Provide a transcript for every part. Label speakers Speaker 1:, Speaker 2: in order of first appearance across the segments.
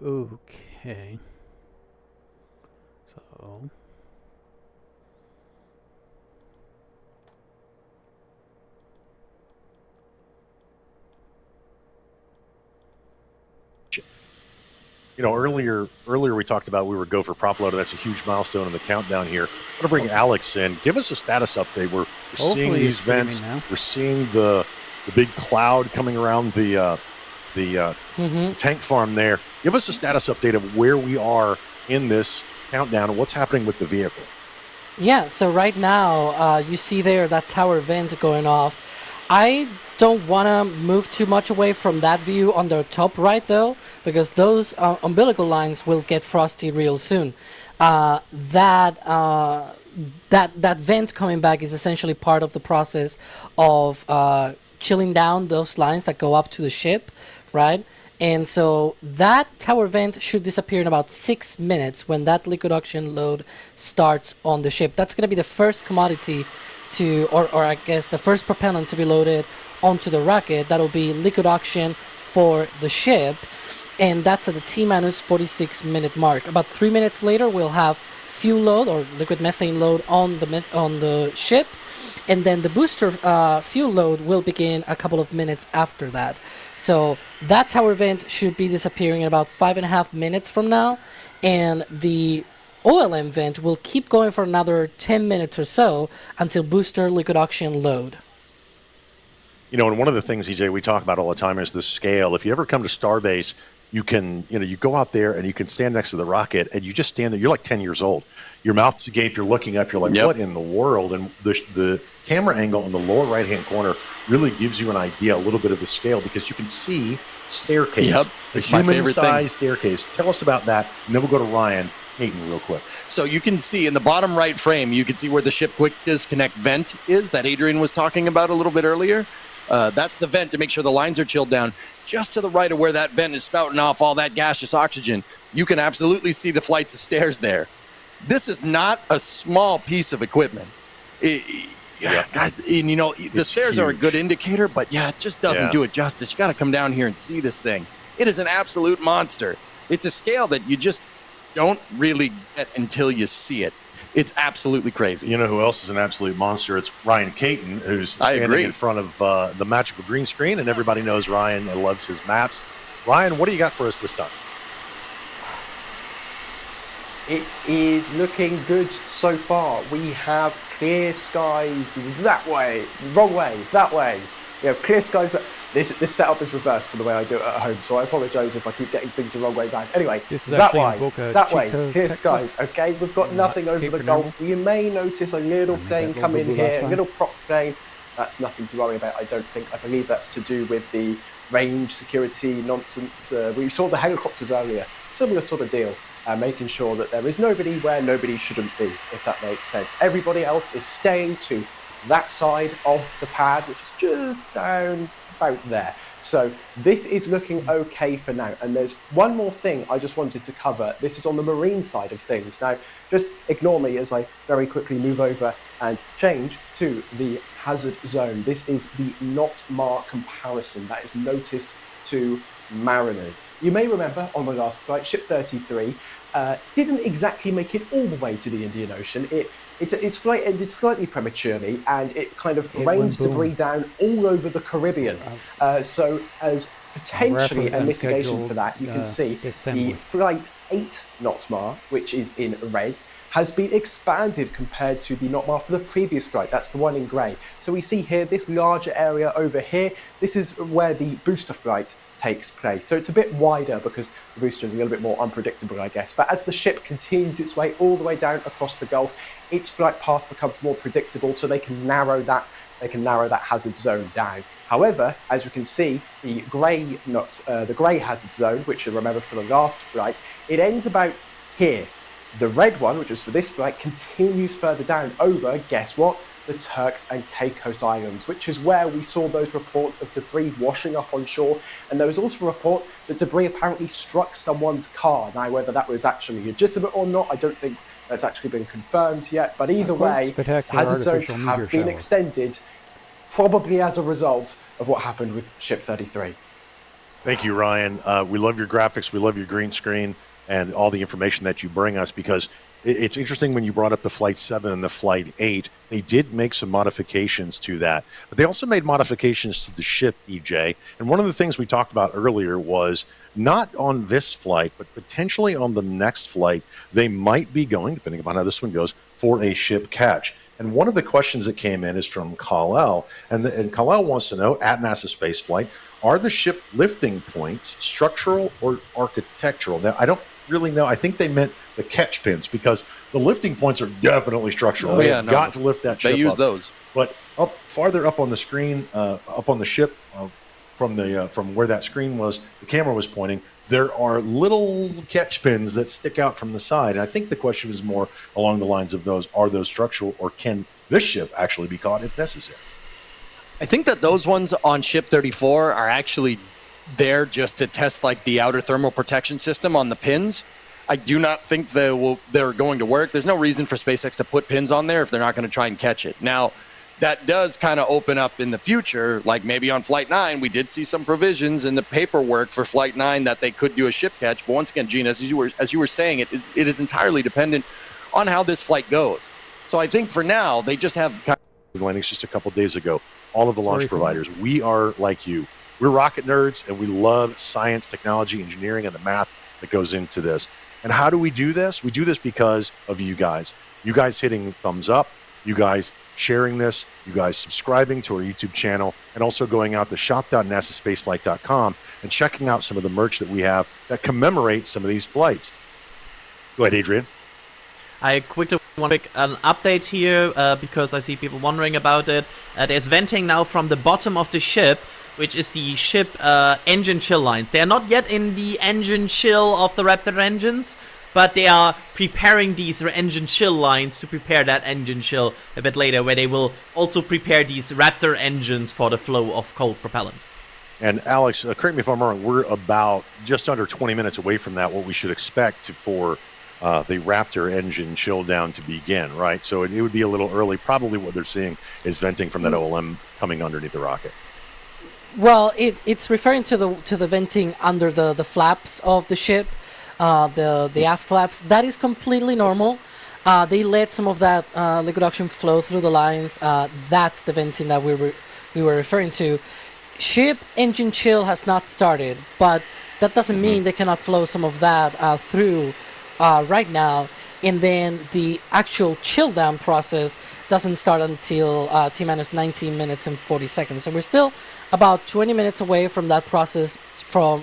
Speaker 1: Okay. So.
Speaker 2: Earlier we talked about we were go for prop loader. That's a huge milestone in the countdown here. I'm going to bring Alex in. Give us a status update. We're seeing
Speaker 1: Hopefully
Speaker 2: these
Speaker 1: it's streaming
Speaker 2: vents.
Speaker 1: now.
Speaker 2: We're seeing the big cloud coming around the tank farm there. Give us a status update of where we are in this countdown and what's happening with the vehicle.
Speaker 3: Yeah, so right now, you see there that tower vent going off. I don't want to move too much away from that view on the top right, though, because those umbilical lines will get frosty real soon. That vent coming back is essentially part of the process of chilling down those lines that go up to the ship, right? And so that tower vent should disappear in about 6 minutes when that liquid oxygen load starts on the ship. That's going to be the first commodity to, or I guess the first propellant to be loaded onto the rocket. That'll be liquid oxygen for the ship. And that's at the T-minus 46 minute mark. About 3 minutes later, we'll have fuel load or liquid methane load on the ship. And then the booster fuel load will begin a couple of minutes after that. So that tower vent should be disappearing in about 5.5 minutes from now. And the OLM vent will keep going for another 10 minutes or so until booster liquid oxygen load.
Speaker 2: And one of the things, EJ, we talk about all the time is the scale. If you ever come to Starbase, you can, you go out there and you can stand next to the rocket and you just stand there. You're like 10 years old. Your mouth's agape. You're looking up. You're like, what in the world? And the camera angle in the lower right-hand corner really gives you an idea, a little bit of the scale, because you can see staircase.
Speaker 4: Yep.
Speaker 2: The human-sized staircase. Tell us about that, and then we'll go to Ryan Hayden real quick.
Speaker 4: So you can see in the bottom right frame, you can see where the ship quick disconnect vent is that Adrian was talking about a little bit earlier. That's the vent to make sure the lines are chilled down. Just to the right of where that vent is spouting off all that gaseous oxygen, you can absolutely see the flights of stairs there. This is not a small piece of equipment. Guys, and the stairs huge. Are a good indicator, but it just doesn't do it justice. You got to come down here and see this thing. It is an absolute monster. It's a scale that you just don't really get until you see it. It's absolutely crazy.
Speaker 2: You know who else is an absolute monster? It's Ryan Caton, who's standing in front of the magical green screen, and everybody knows Ryan loves his maps. Ryan, what do you got for us this time?
Speaker 5: It is looking good so far. We have clear skies that way, wrong way, that way. We have clear skies. This setup is reversed to the way I do it at home, so I apologise if I keep getting things the wrong way round. Anyway, that way, clear skies. Okay, we've got nothing over the Gulf. You may notice a little plane come in here, a little prop plane. That's nothing to worry about, I don't think. I believe that's to do with the range security nonsense. We saw the helicopters earlier, similar sort of deal. Making sure that there is nobody where nobody shouldn't be, if that makes sense. Everybody else is staying to that side of the pad, which is just down about there. So this is looking okay for now. And there's one more thing I just wanted to cover. This is on the marine side of things. Now, just ignore me as I very quickly move over and change to the hazard zone. This is the NOTMAR comparison. That is notice to mariners. You may remember on the last flight, Ship 33 didn't exactly make it all the way to the Indian Ocean. Its flight ended slightly prematurely, and it kind of rained debris down all over the Caribbean. So as potentially a mitigation for that, you can see the Flight 8 NOTMAR, which is in red, has been expanded compared to the NOTMAR for the previous flight. That's the one in grey. So we see here, this larger area over here, this is where the booster flight takes place. So it's a bit wider because the booster is a little bit more unpredictable, I guess. But as the ship continues its way all the way down across the Gulf, its flight path becomes more predictable, so they can narrow that hazard zone down. However, as you can see, the grey hazard zone, which you'll remember for the last flight, it ends about here. The red one, which is for this flight, continues further down over, guess what? The Turks and Caicos Islands, which is where we saw those reports of debris washing up on shore. And there was also a report that debris apparently struck someone's car. Now, whether that was actually legitimate or not, I don't think that's actually been confirmed yet. But either way, hazard zones have been extended, probably as a result of what happened with Ship 33.
Speaker 2: Thank you, Ryan. We love your graphics. We love your green screen and all the information that you bring us, because it's interesting when you brought up the Flight 7 and the Flight 8. They did make some modifications to that, but they also made modifications to the ship, EJ. And one of the things we talked about earlier was not on this flight, but potentially on the next flight, they might be going, depending upon how this one goes, for a ship catch. And one of the questions that came in is from Kal-El, and Kal-El wants to know, at NASA Spaceflight, are the ship lifting points structural or architectural? Now, I don't really know. I think they meant the catch pins, because the lifting points are definitely structural.
Speaker 4: Oh,
Speaker 2: They
Speaker 4: yeah,
Speaker 2: have
Speaker 4: no,
Speaker 2: got to lift that ship
Speaker 4: They use
Speaker 2: up.
Speaker 4: those.
Speaker 2: But farther up on the screen, up on the ship, from where that screen was, the camera was pointing, there are little catch pins that stick out from the side. And I think the question is more along the lines of those: are those structural, or can this ship actually be caught if necessary?
Speaker 4: I think that those ones on Ship 34 are actually there just to test like the outer thermal protection system on the pins. I do not think they're going to work. There's no reason for SpaceX to put pins on there if they're not going to try and catch it. Now, that does kind of open up in the future, like maybe on Flight 9, we did see some provisions in the paperwork for Flight 9 that they could do a ship catch. But once again, Gene, as you were saying, it is entirely dependent on how this flight goes. So I think for now, they just have kind
Speaker 2: landings just a couple days ago. All of the launch providers, we are like you. We're rocket nerds, and we love science, technology, engineering, and the math that goes into this. And how do we do this? We do this because of you guys. You guys hitting thumbs up, you guys sharing this, you guys subscribing to our YouTube channel, and also going out to shop.nasaspaceflight.com and checking out some of the merch that we have that commemorate some of these flights. Go ahead, Adrian.
Speaker 1: I quickly want to make an update here because I see people wondering about it. There's venting now from the bottom of the ship, which is the ship engine chill lines. They are not yet in the engine chill of the Raptor engines, but they are preparing these engine chill lines to prepare that engine chill a bit later, where they will also prepare these Raptor engines for the flow of cold propellant.
Speaker 2: And Alex, correct me if I'm wrong, we're about just under 20 minutes away from that, what we should expect for the Raptor engine chill down to begin, right? So it would be a little early. Probably what they're seeing is venting from that OLM coming underneath the rocket.
Speaker 3: Well, it's referring to the venting under the flaps of the ship, the aft flaps. That is completely normal. They let some of that liquid oxygen flow through the lines. That's the venting that we were referring to. Ship engine chill has not started, but that doesn't mean they cannot flow some of that through right now. And then the actual chill down process doesn't start until T-minus 19 minutes and 40 seconds. So we're still about 20 minutes away from that process from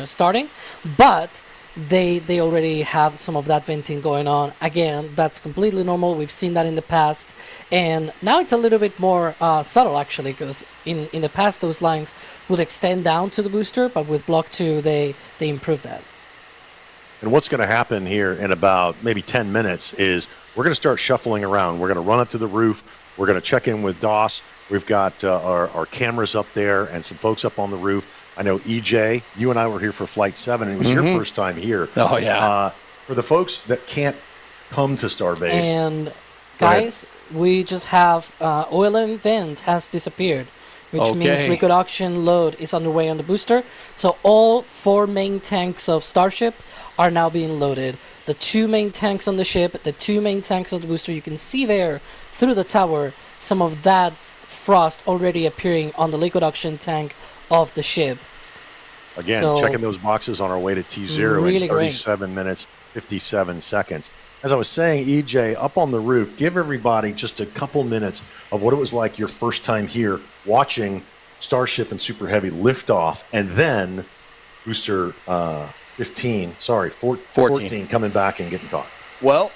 Speaker 3: starting, but they already have some of that venting going on. Again, that's completely normal. We've seen that in the past, and now it's a little bit more subtle actually, because in the past those lines would extend down to the booster, but with Block 2 they improved that.
Speaker 2: And what's going to happen here in about maybe 10 minutes is we're going to start shuffling around. We're going to run up to the roof. We're going to check in with DOS. We've got our cameras up there and some folks up on the roof. I know, EJ, you and I were here for Flight 7, and it was your first time here.
Speaker 4: Oh, yeah.
Speaker 2: For the folks that can't come to Starbase.
Speaker 3: And guys, we just have OLM vent has disappeared, which means liquid oxygen load is underway on the booster. So all 4 main tanks of Starship are now being loaded. The 2 main tanks on the ship, the 2 main tanks on the booster. You can see there through the tower some of that frost already appearing on the liquid oxygen tank of the ship.
Speaker 2: Again,
Speaker 3: So,
Speaker 2: checking those boxes on our way to T0
Speaker 3: really
Speaker 2: in 37 minutes, 57 seconds. As I was saying, EJ, up on the roof, give everybody just a couple minutes of what it was like your first time here watching Starship and Super Heavy lift off, and then booster 14 coming back and getting caught.
Speaker 4: Well,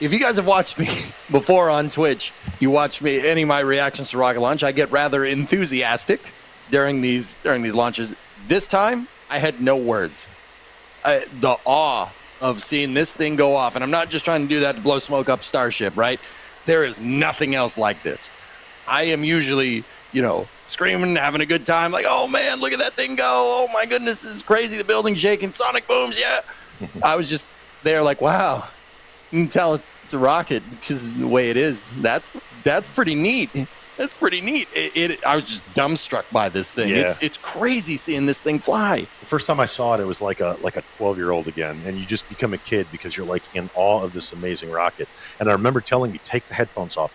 Speaker 4: if you guys have watched me before on Twitch, you watch me any of my reactions to rocket launch, I get rather enthusiastic during these launches. This time, I had no words. The awe of seeing this thing go off, and I'm not just trying to do that to blow smoke up Starship, right? There is nothing else like this. I am usually, screaming, having a good time, like, oh man, look at that thing go. Oh my goodness, this is crazy. The building's shaking, sonic booms, yeah. I was just there like, wow, you can tell it's a rocket because the way it is. That's pretty neat. That's pretty neat. I was just dumbstruck by this thing.
Speaker 2: Yeah.
Speaker 4: It's crazy seeing this thing fly.
Speaker 2: The first time I saw it, it was like a 12-year-old again, and you just become a kid because you're like in awe of this amazing rocket. And I remember telling you, take the headphones off,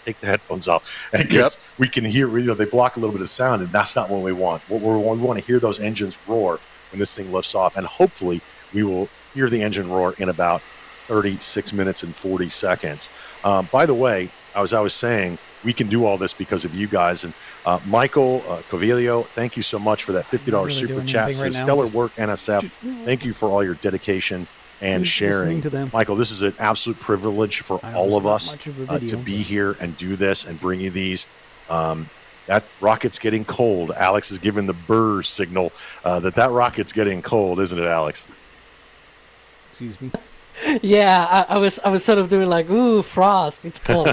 Speaker 2: and because we can hear, they block a little bit of sound, and that's not what we want. We want to hear those engines roar when this thing lifts off, and hopefully we will hear the engine roar in about 36 minutes and 40 seconds. By the way, as I was saying, we can do all this because of you guys. And Michael Covilio, thank you so much for that $50
Speaker 6: really
Speaker 2: super chat. Says stellar work, NSF. Thank you for all your dedication and sharing.
Speaker 6: To them.
Speaker 2: Michael, this is an absolute privilege for all of us to be here and do this and bring you these. That rocket's getting cold. Alex is giving the burr signal that rocket's getting cold, isn't it, Alex?
Speaker 6: Excuse me.
Speaker 3: Yeah, I was sort of doing like, ooh, frost, it's cold.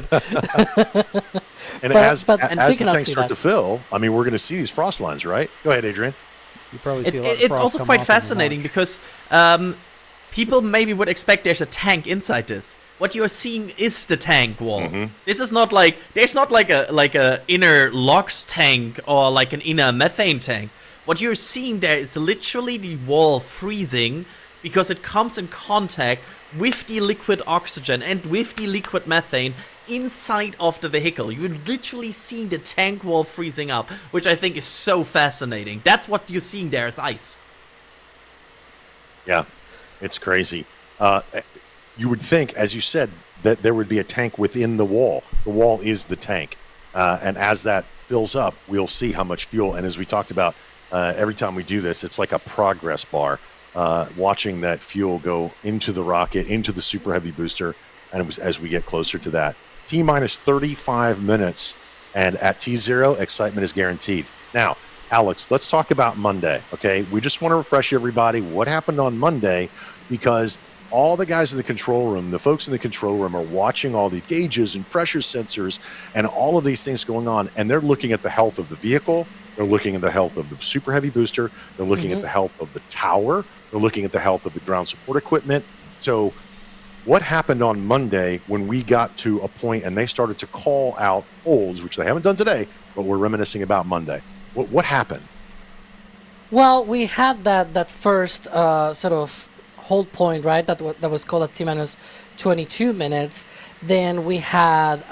Speaker 2: And
Speaker 3: But-
Speaker 2: as
Speaker 3: but-
Speaker 2: the
Speaker 3: and they cannot
Speaker 2: tanks
Speaker 3: see
Speaker 2: start
Speaker 3: that.
Speaker 2: to fill, I mean, we're going to see these frost lines, right? Go ahead, Adrian.
Speaker 6: You probably see a lot of
Speaker 1: It's
Speaker 6: frost
Speaker 1: also
Speaker 6: come
Speaker 1: quite
Speaker 6: off in the
Speaker 1: fascinating
Speaker 6: launch.
Speaker 1: because people maybe would expect there's a tank inside this. What you're seeing is the tank wall.
Speaker 2: Mm-hmm.
Speaker 1: This is not like there's not like a inner LOX tank or like an inner methane tank. What you're seeing there is literally the wall freezing because it comes in contact with the liquid oxygen and with the liquid methane inside of the vehicle. You're literally seeing the tank wall freezing up, which I think is so fascinating. That's what you're seeing there is ice.
Speaker 2: Yeah, it's crazy. You would think, as you said, that there would be a tank within the wall. The wall is the tank. And as that fills up, we'll see how much fuel. And as we talked about, every time we do this, it's like a progress bar. Watching that fuel go into the rocket, into the super heavy booster, and as we get closer to that. T-minus 35 minutes, and at T0, excitement is guaranteed. Now, Alex, let's talk about Monday, okay? We just want to refresh everybody what happened on Monday, because all the guys in the control room, the folks in the control room are watching all the gauges and pressure sensors and all of these things going on, and they're looking at the health of the vehicle. They're looking at the health of the super heavy booster. They're looking at the health of the tower. They're looking at the health of the ground support equipment. So what happened on Monday when we got to a point and they started to call out holds, which they haven't done today, but we're reminiscing about Monday? What happened?
Speaker 3: Well, we had that first sort of hold point, right? That was called at T-minus 22 minutes. Then we had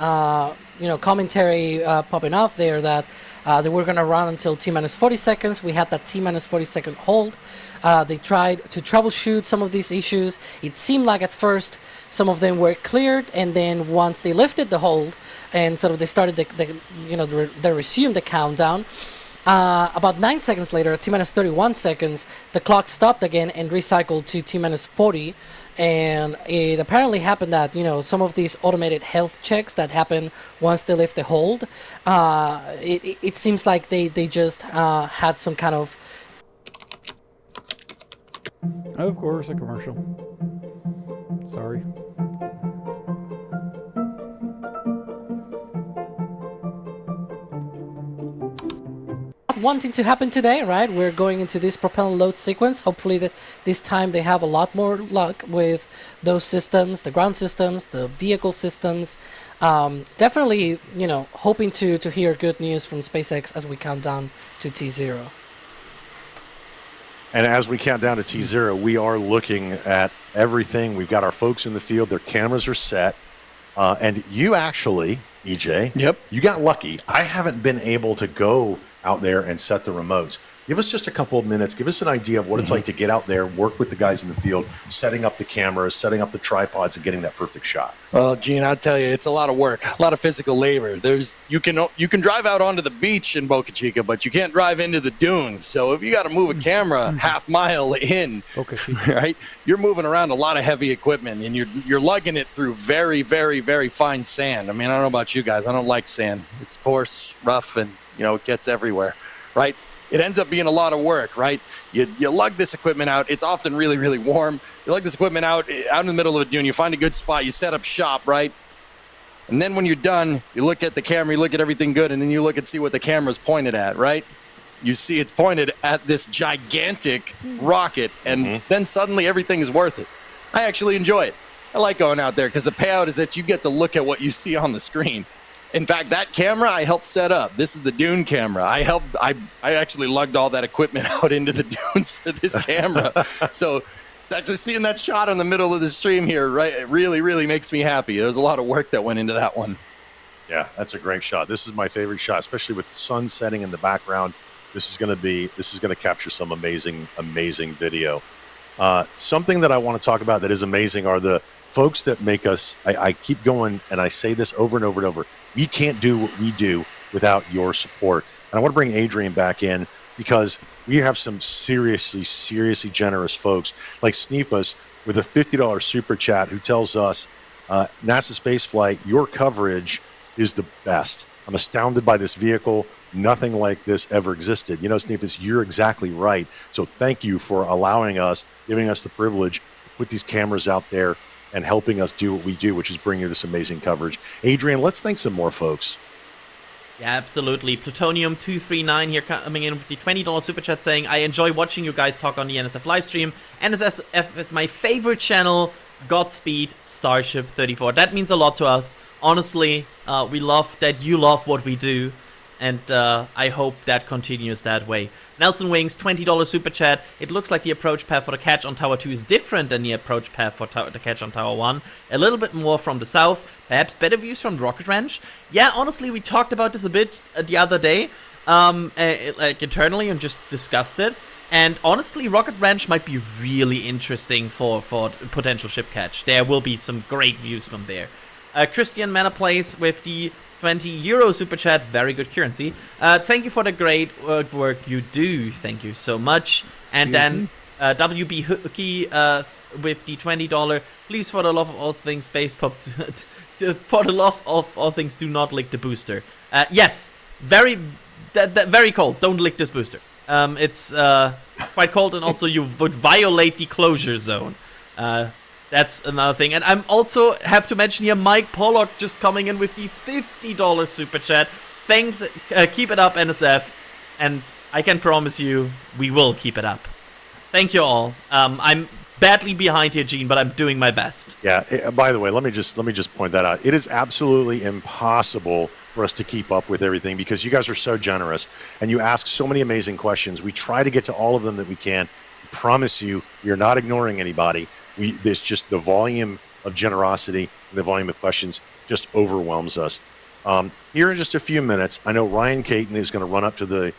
Speaker 3: commentary popping off there that they were going to run until T-minus 40 seconds. We had that T-minus 40 second hold. They tried to troubleshoot some of these issues. It seemed like at first some of them were cleared, and then once they lifted the hold and sort of they started they resumed the countdown. About 9 seconds later, at T-minus 31 seconds, the clock stopped again and recycled to T-minus 40. And it apparently happened that, some of these automated health checks that happen once they lift the hold, it seems like they just had some kind of...
Speaker 6: Of course, a commercial. Sorry.
Speaker 3: wanting to happen today, right? We're going into this propellant load sequence. Hopefully this time they have a lot more luck with those systems, the ground systems, the vehicle systems. Definitely, hoping to hear good news from SpaceX as we count down to T0.
Speaker 2: And as we count down to T0, we are looking at everything. We've got our folks in the field. Their cameras are set. And you actually, EJ,
Speaker 4: Yep.
Speaker 2: you got lucky. I haven't been able to go out there and set the remotes. Give us just a couple of minutes. Give us an idea of what it's like to get out there, work with the guys in the field, setting up the cameras, setting up the tripods, and getting that perfect shot.
Speaker 4: Well, Gene, I'll tell you, it's a lot of work, a lot of physical labor. You can drive out onto the beach in Boca Chica, but you can't drive into the dunes. So if you got to move a camera half mile in,
Speaker 6: Boca Chica.
Speaker 4: right, you're moving around a lot of heavy equipment, and you're lugging it through very, very, very fine sand. I mean, I don't know about you guys. I don't like sand. It's coarse, rough, and, it gets everywhere, right? It ends up being a lot of work, right? You lug this equipment out. It's often really, really warm. You lug this equipment out in the middle of a dune. You find a good spot. You set up shop, right? And then when you're done, you look at the camera, you look at everything good, and then you look and see what the camera's pointed at, right? You see it's pointed at this gigantic rocket, and then suddenly everything is worth it. I actually enjoy it. I like going out there because the payout is that you get to look at what you see on the screen. In fact, that camera I helped set up. This is the dune camera. I actually lugged all that equipment out into the dunes for this camera. So actually seeing that shot in the middle of the stream here, right, it really, really makes me happy. There was a lot of work that went into that one.
Speaker 2: Yeah, that's a great shot. This is my favorite shot, especially with the sun setting in the background. This is going to capture some amazing video. Something that I want to talk about that is amazing are the folks that make us. I keep going, and I say this over and over and over. We can't do what we do without your support. And I want to bring Adrian back in because we have some seriously generous folks like Sneefus with a $50 super chat who tells us, NASA spaceflight, your coverage is the best. I'm astounded by this vehicle. Nothing like this ever existed. You know, Sneefus, you're exactly right. So thank you for allowing us, giving us the privilege to put these cameras out there and helping us do what we do, which is bring you this amazing coverage. Adrian, let's thank some more folks.
Speaker 1: Yeah, absolutely. Plutonium239 here coming in with the $20 super chat saying, I enjoy watching you guys talk on the NSF livestream. NSF is my favorite channel. Godspeed, Starship 34. That means a lot to us. Honestly, we love that you love what we do. And I hope that continues that way. Nelson Wings, $20 super chat. It looks like the approach path for the catch on Tower 2 is different than the approach path for the catch on Tower 1. A little bit more from the south. Perhaps better views from the rocket ranch. Yeah, honestly, we talked about this a bit the other day. Like internally and just discussed it. And honestly, Rocket Ranch might be really interesting for potential ship catch. There will be some great views from there. Christian Manaplace with the €20 super chat, very good currency. Thank you for the great work you do. Thank you so much. And then WB Hookie with the $20. Please, for the love of all things, space pop. For the love of all things, do not lick the booster. Yes, very cold. Don't lick this booster. It's quite cold, and also you would violate the closure zone. That's another thing. And I'm also have to mention here Mike Pollock just coming in with the $50 super chat. Thanks. Keep it up, NSF. And I can promise you we will keep it up. Thank you all. I'm badly behind here, Gene, but I'm doing my best.
Speaker 2: Yeah. By the way, let me just point that out. It is absolutely impossible for us to keep up with everything because you guys are so generous and you ask so many amazing questions. We try to get to all of them that we can. Promise you, we are not ignoring anybody. There's just the volume of generosity, the volume of questions just overwhelms us. Here in just a few minutes, I know Ryan Caton is going to run up to the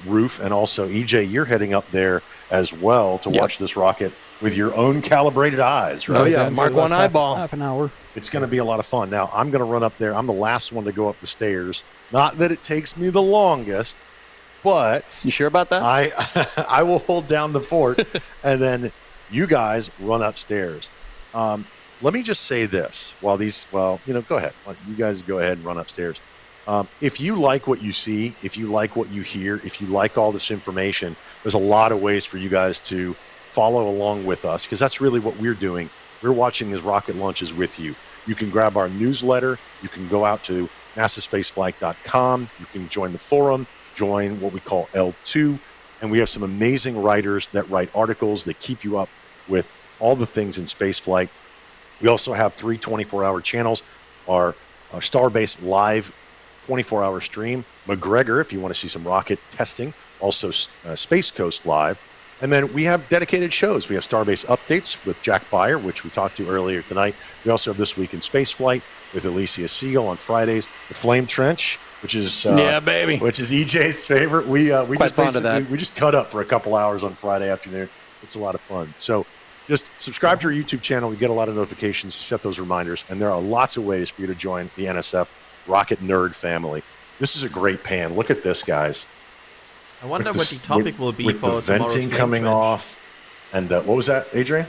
Speaker 2: roof, and also EJ, you're heading up there as well to watch this rocket with your own calibrated eyes, right?
Speaker 4: Oh yeah, Mark 1 eyeball.
Speaker 6: Half an hour.
Speaker 2: It's going to be a lot of fun. Now, I'm going to run up there. I'm the last one to go up the stairs. Not that it takes me the longest, but
Speaker 4: you sure about that?
Speaker 2: I will hold down the fort, and then you guys run upstairs. Let me just say this go ahead. You guys go ahead and run upstairs. If you like what you see, if you like what you hear, if you like all this information, there's a lot of ways for you guys to follow along with us, because that's really what we're doing. We're watching these rocket launches with you. You can grab our newsletter. You can go out to nasaspaceflight.com. You can join the forum, join what we call L2. And we have some amazing writers that write articles that keep you up with all the things in spaceflight. We also have 3 24-hour channels. Our Starbase Live 24-hour stream, McGregor, if you want to see some rocket testing, also Space Coast Live. And then we have dedicated shows. We have Starbase Updates with Jack Beyer, which we talked to earlier tonight. We also have This Week in Spaceflight with Alicia Siegel on Fridays. The Flame Trench, which is which is EJ's favorite. We just cut up for a couple hours on Friday afternoon. It's a lot of fun. So just subscribe to our YouTube channel. You get a lot of notifications, set those reminders, and there are lots of ways for you to join the NSF Rocket Nerd family. This is a great pan. Look at this, guys.
Speaker 1: I wonder what the topic will be
Speaker 2: with
Speaker 1: for
Speaker 2: the venting coming off. And what was that, Adrian?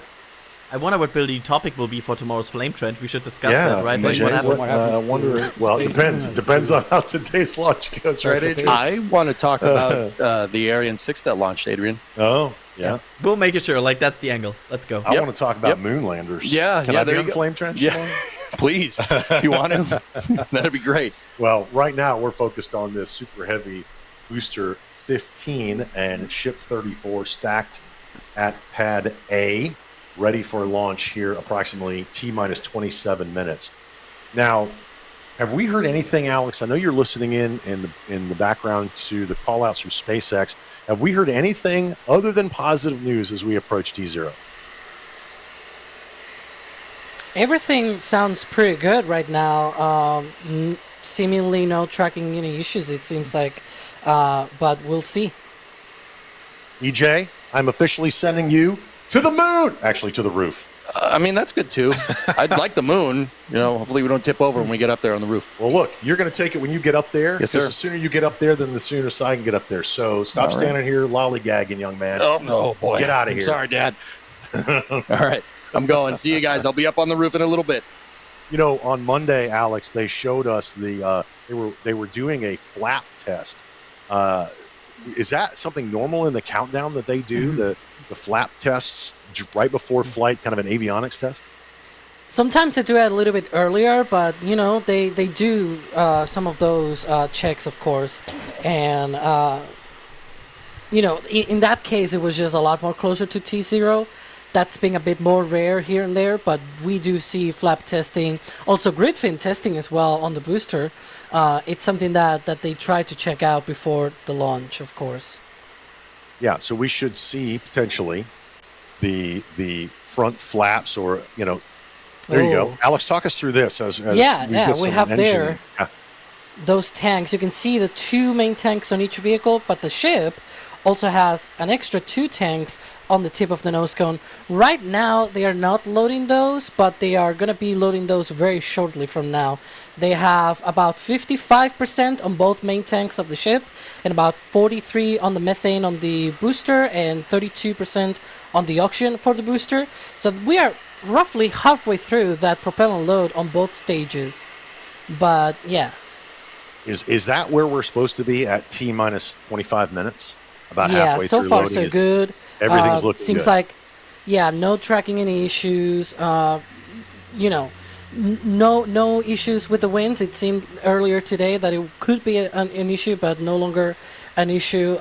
Speaker 1: I wonder what the topic will be for tomorrow's Flame Trench. We should discuss that, right?
Speaker 2: I wonder. Well, it depends. It depends on how today's launch goes, right, Adrian?
Speaker 4: I want to talk about the Ariane 6 that launched, Adrian.
Speaker 2: Oh, yeah.
Speaker 1: We'll make it sure. Like, that's the angle. Let's go.
Speaker 2: I want to talk about moon landers.
Speaker 4: Yeah.
Speaker 2: Can I be on Flame Trench?
Speaker 4: Yeah. Please. You want to? That'd be great.
Speaker 2: Well, right now we're focused on this super heavy booster 15 and ship 34 stacked at pad A, ready for launch here approximately T-minus 27 minutes. Now, Have we heard anything, Alex? I know you're listening in the background to the call outs from SpaceX. Have we heard anything other than positive news as we approach T0?
Speaker 3: Everything sounds pretty good right now. Seemingly no tracking any issues, it seems like. But we'll see.
Speaker 2: EJ, I'm officially sending you to the moon. Actually, to the roof.
Speaker 4: I mean, that's good too. I'd like the moon. Hopefully we don't tip over when we get up there on the roof.
Speaker 2: Well, look, you're going to take it when you get up there.
Speaker 4: Yes,
Speaker 2: because
Speaker 4: sir.
Speaker 2: the sooner you get up there, then the sooner I can get up there. So stop
Speaker 4: All right.
Speaker 2: standing here lollygagging, young man.
Speaker 4: Oh, no, boy.
Speaker 2: Get out of
Speaker 4: I'm
Speaker 2: here.
Speaker 4: sorry, Dad. All right. I'm going. See you guys. I'll be up on the roof in a little bit.
Speaker 2: On Monday, Alex, they showed us they were doing a flap test. Is that something normal in the countdown that they do? The flap tests right before flight, kind of an avionics test?
Speaker 3: Sometimes they do it a little bit earlier, but they do some of those checks, of course, and in that case it was just a lot more closer to T0. That's being a bit more rare here and there, but we do see flap testing, also grid fin testing as well on the booster. It's something that they try to check out before the launch, of course.
Speaker 2: Yeah, so we should see potentially the front flaps, or there you go. Alex, talk us through this as
Speaker 3: we
Speaker 2: get
Speaker 3: have
Speaker 2: some engine-
Speaker 3: there
Speaker 2: Yeah.
Speaker 3: those tanks. You can see the 2 main tanks on each vehicle, but the ship also has an extra 2 tanks on the tip of the nose cone. Right now they are not loading those, but they are going to be loading those very shortly from now. They have about 55% on both main tanks of the ship, and about 43 on the methane on the booster, and 32% on the oxygen for the booster. So we are roughly halfway through that propellant load on both stages. But yeah.
Speaker 2: Is that where we're supposed to be at T minus 25 minutes? About
Speaker 3: Yeah,
Speaker 2: halfway
Speaker 3: so
Speaker 2: through
Speaker 3: far
Speaker 2: loading?
Speaker 3: so good.
Speaker 2: Everything's looking
Speaker 3: seems
Speaker 2: good.
Speaker 3: like, no tracking any issues. No issues with the winds. It seemed earlier today that it could be an issue, but no longer an issue.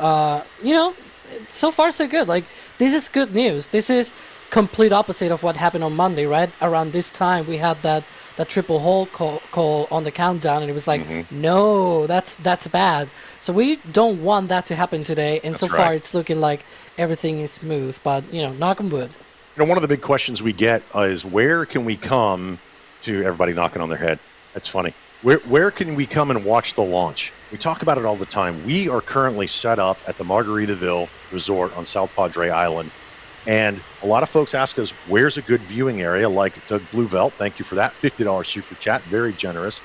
Speaker 3: So far so good. Like, this is good news. This is complete opposite of what happened on Monday, right? Around this time we had that triple hole call on the countdown, and it was like, no, that's bad. So we don't want that to happen today, and so far it's looking like everything is smooth, but knock on wood.
Speaker 2: One of the big questions we get is, where can we come to? Everybody knocking on their head. That's funny. Where can we come and watch the launch? We talk about it all the time. We are currently set up at the Margaritaville Resort on South Padre Island. And a lot of folks ask us, where's a good viewing area? Like Doug Bluevelt, thank you for that $50 super chat, very generous.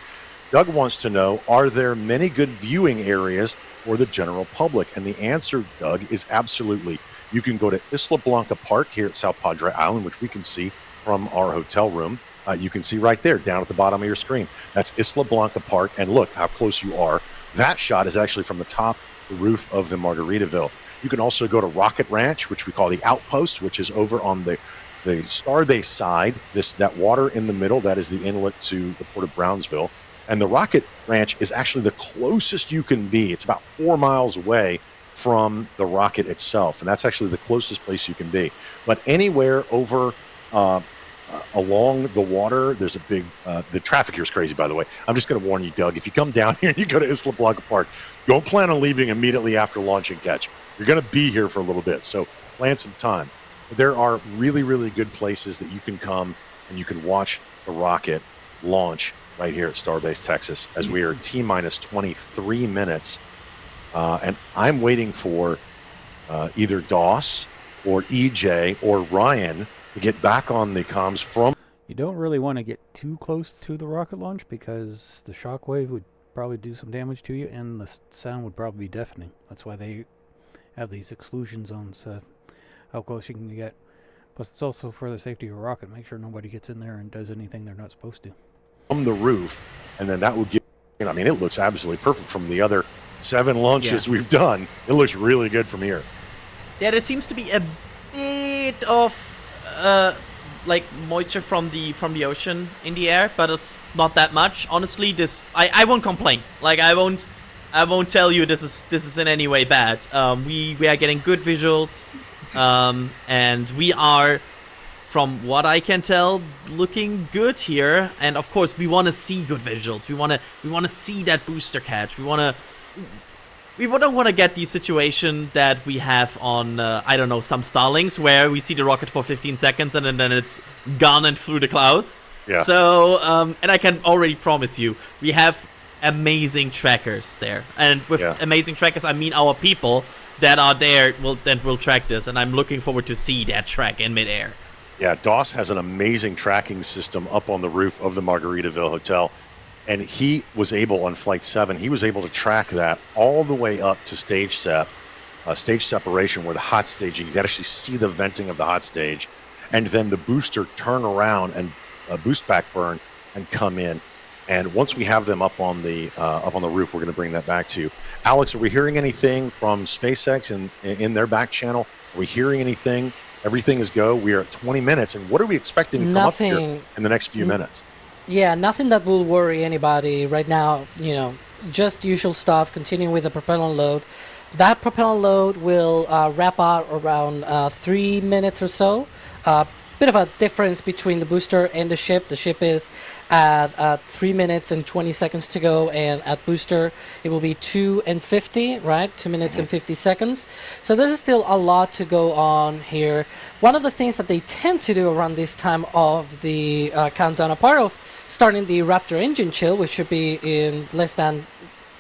Speaker 2: Doug wants to know, are there many good viewing areas for the general public? And the answer, Doug, is absolutely. You can go to Isla Blanca Park here at South Padre Island, which we can see from our hotel room. You can see right there down at the bottom of your screen. That's Isla Blanca Park, and look how close you are. That shot is actually from the top, the roof of the Margaritaville. You can also go to Rocket Ranch, which we call the Outpost, which is over on the Starbase side. That water in the middle, that is the inlet to the Port of Brownsville. And the Rocket Ranch is actually the closest you can be. It's about 4 miles away from the rocket itself, and that's actually the closest place you can be. But anywhere over along the water, there's a big the traffic here is crazy, by the way. I'm just going to warn you, Doug, if you come down here and you go to Isla Blanca Park, don't plan on leaving immediately after launch and catch. You're going to be here for a little bit, so plan some time. There are really, really good places that you can come and you can watch the rocket launch right here at Starbase, Texas, as we are T minus 23 minutes. And I'm waiting for either Doss or EJ or Ryan to get back on the comms from.
Speaker 6: You don't really want to get too close to the rocket launch because the shockwave would probably do some damage to you, and the sound would probably be deafening. That's why they have these exclusion zones, how close you can get. Plus, it's also for the safety of a rocket. Make sure nobody gets in there and does anything they're not supposed to.
Speaker 2: From the roof, and then that would give, I mean, it looks absolutely perfect from the other 7 launches we've done. It looks really good from here.
Speaker 1: Yeah, there seems to be a bit of like moisture from the ocean in the air, but it's not that much. Honestly, I won't complain. Like, I won't tell you this is in any way bad. We are getting good visuals, and we are from what I can tell, looking good here. And of course, we want to see good visuals. We want to see that booster catch. We don't want to get the situation that we have on, I don't know, some Starlinks, where we see the rocket for 15 seconds and then it's gone and through the clouds.
Speaker 2: Yeah.
Speaker 1: So, and I can already promise you, we have amazing trackers there. And with amazing trackers, I mean our people that are there will track this. And I'm looking forward to see that track in midair.
Speaker 2: Yeah, Doss has an amazing tracking system up on the roof of the Margaritaville Hotel. And he was able, on Flight 7, he was able to track that all the way up to stage separation, where the hot staging, you can actually see the venting of the hot stage, and then the booster turn around and boost back burn and come in. And once we have them up on the roof, we're going to bring that back to you. Alex, are we hearing anything from SpaceX in their back channel? Are we hearing anything? Everything is go. We are at 20 minutes, and what are we expecting to come up here in the next few minutes?
Speaker 3: Yeah, nothing that will worry anybody right now. Just usual stuff. Continuing with the propellant load. That propellant load will wrap out around 3 minutes or so. Bit of a difference between the booster and the ship. The ship is at 3 minutes and 20 seconds to go, and at booster it will be 2 and 50, right? 2 minutes and 50 seconds. So there's still a lot to go on here. One of the things that they tend to do around this time of the countdown, a part of starting the Raptor engine chill, which should be in less than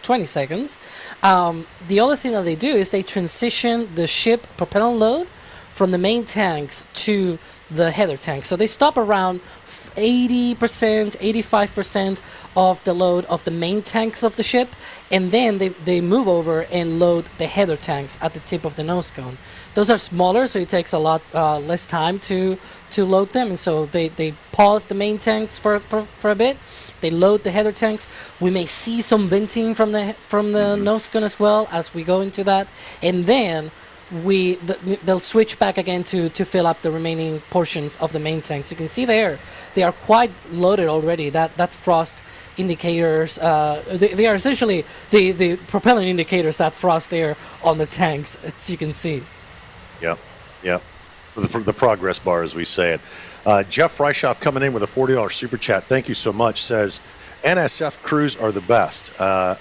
Speaker 3: 20 seconds. The other thing that they do is they transition the ship propellant load from the main tanks to the header tank. So they stop around 80%, 85% of the load of the main tanks of the ship, and then they move over and load the header tanks at the tip of the nose cone. Those are smaller, so it takes a lot less time to load them, and so they pause the main tanks for a bit. They load the header tanks. We may see some venting from the nose cone as well as we go into that, and then they'll switch back again to fill up the remaining portions of the main tanks. You can see there they are quite loaded already. That frost indicators, they are essentially the propellant indicators that frost there on the tanks, as you can see.
Speaker 2: Yeah. The progress bar, as we say it. Jeff Freishoff coming in with a $40 super chat. Thank you so much. Says NSF crews are the best. I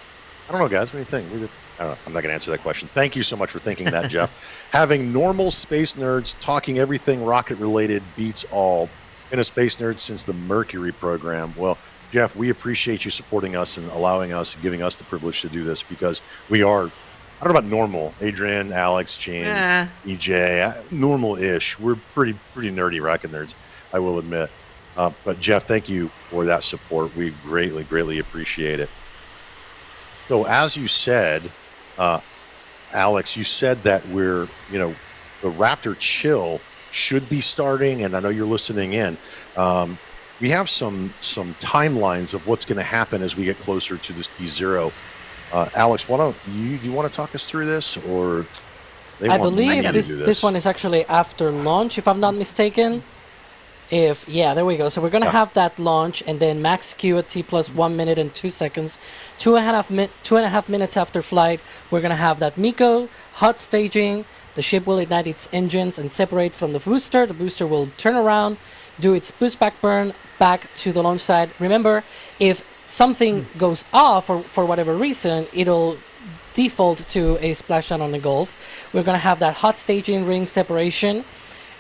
Speaker 2: don't know, guys. What do you think? I don't know. I'm not going to answer that question. Thank you so much for thinking that, Jeff. Having normal space nerds talking everything rocket related beats all. Been a space nerd since the Mercury program. Well, Jeff, we appreciate you supporting us and allowing us, giving us the privilege to do this, because we are, I don't know about normal, Adrian, Alex, Gene, EJ, normal-ish. We're pretty nerdy rocket nerds, I will admit. But Jeff, thank you for that support. We greatly appreciate it. So as you said, Alex, you said that the Raptor chill should be starting, and I know you're listening in. We have some timelines of what's going to happen as we get closer to this D0. Alex, do you want to talk us through this, or
Speaker 3: I believe this one is actually after launch, if I'm not mistaken. There we go. So we're gonna have that launch, and then max Q at T plus 1 minute and 2 seconds. 2.5 minutes after flight, we're gonna have that MECO hot staging. The ship will ignite its engines and separate from the booster. The booster will turn around, do its boost back burn back to the launch site. Remember, if something goes off for whatever reason, it'll default to a splashdown on the Gulf. We're gonna have that hot staging ring separation,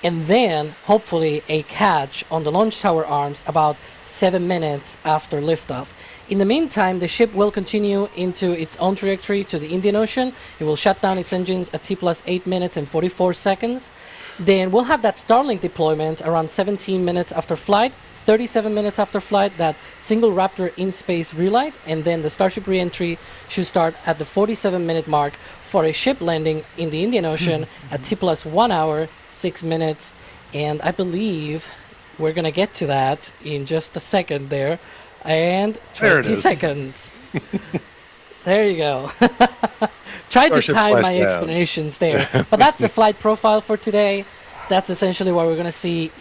Speaker 3: and then hopefully a catch on the launch tower arms about 7 minutes after liftoff. In the meantime, the ship will continue into its own trajectory to the Indian Ocean. It will shut down its engines at T plus 8 minutes and 44 seconds. Then we'll have that Starlink deployment around 17 minutes after flight, 37 minutes after flight, that single Raptor in space relight, and then the Starship reentry should start at the 47-minute mark for a ship landing in the Indian Ocean at T plus 1 hour, 6 minutes, and I believe we're gonna get to that in just a second there, and 20 seconds. There you go. Try to time my explanations there, but that's the flight profile for today. That's essentially what we're gonna see.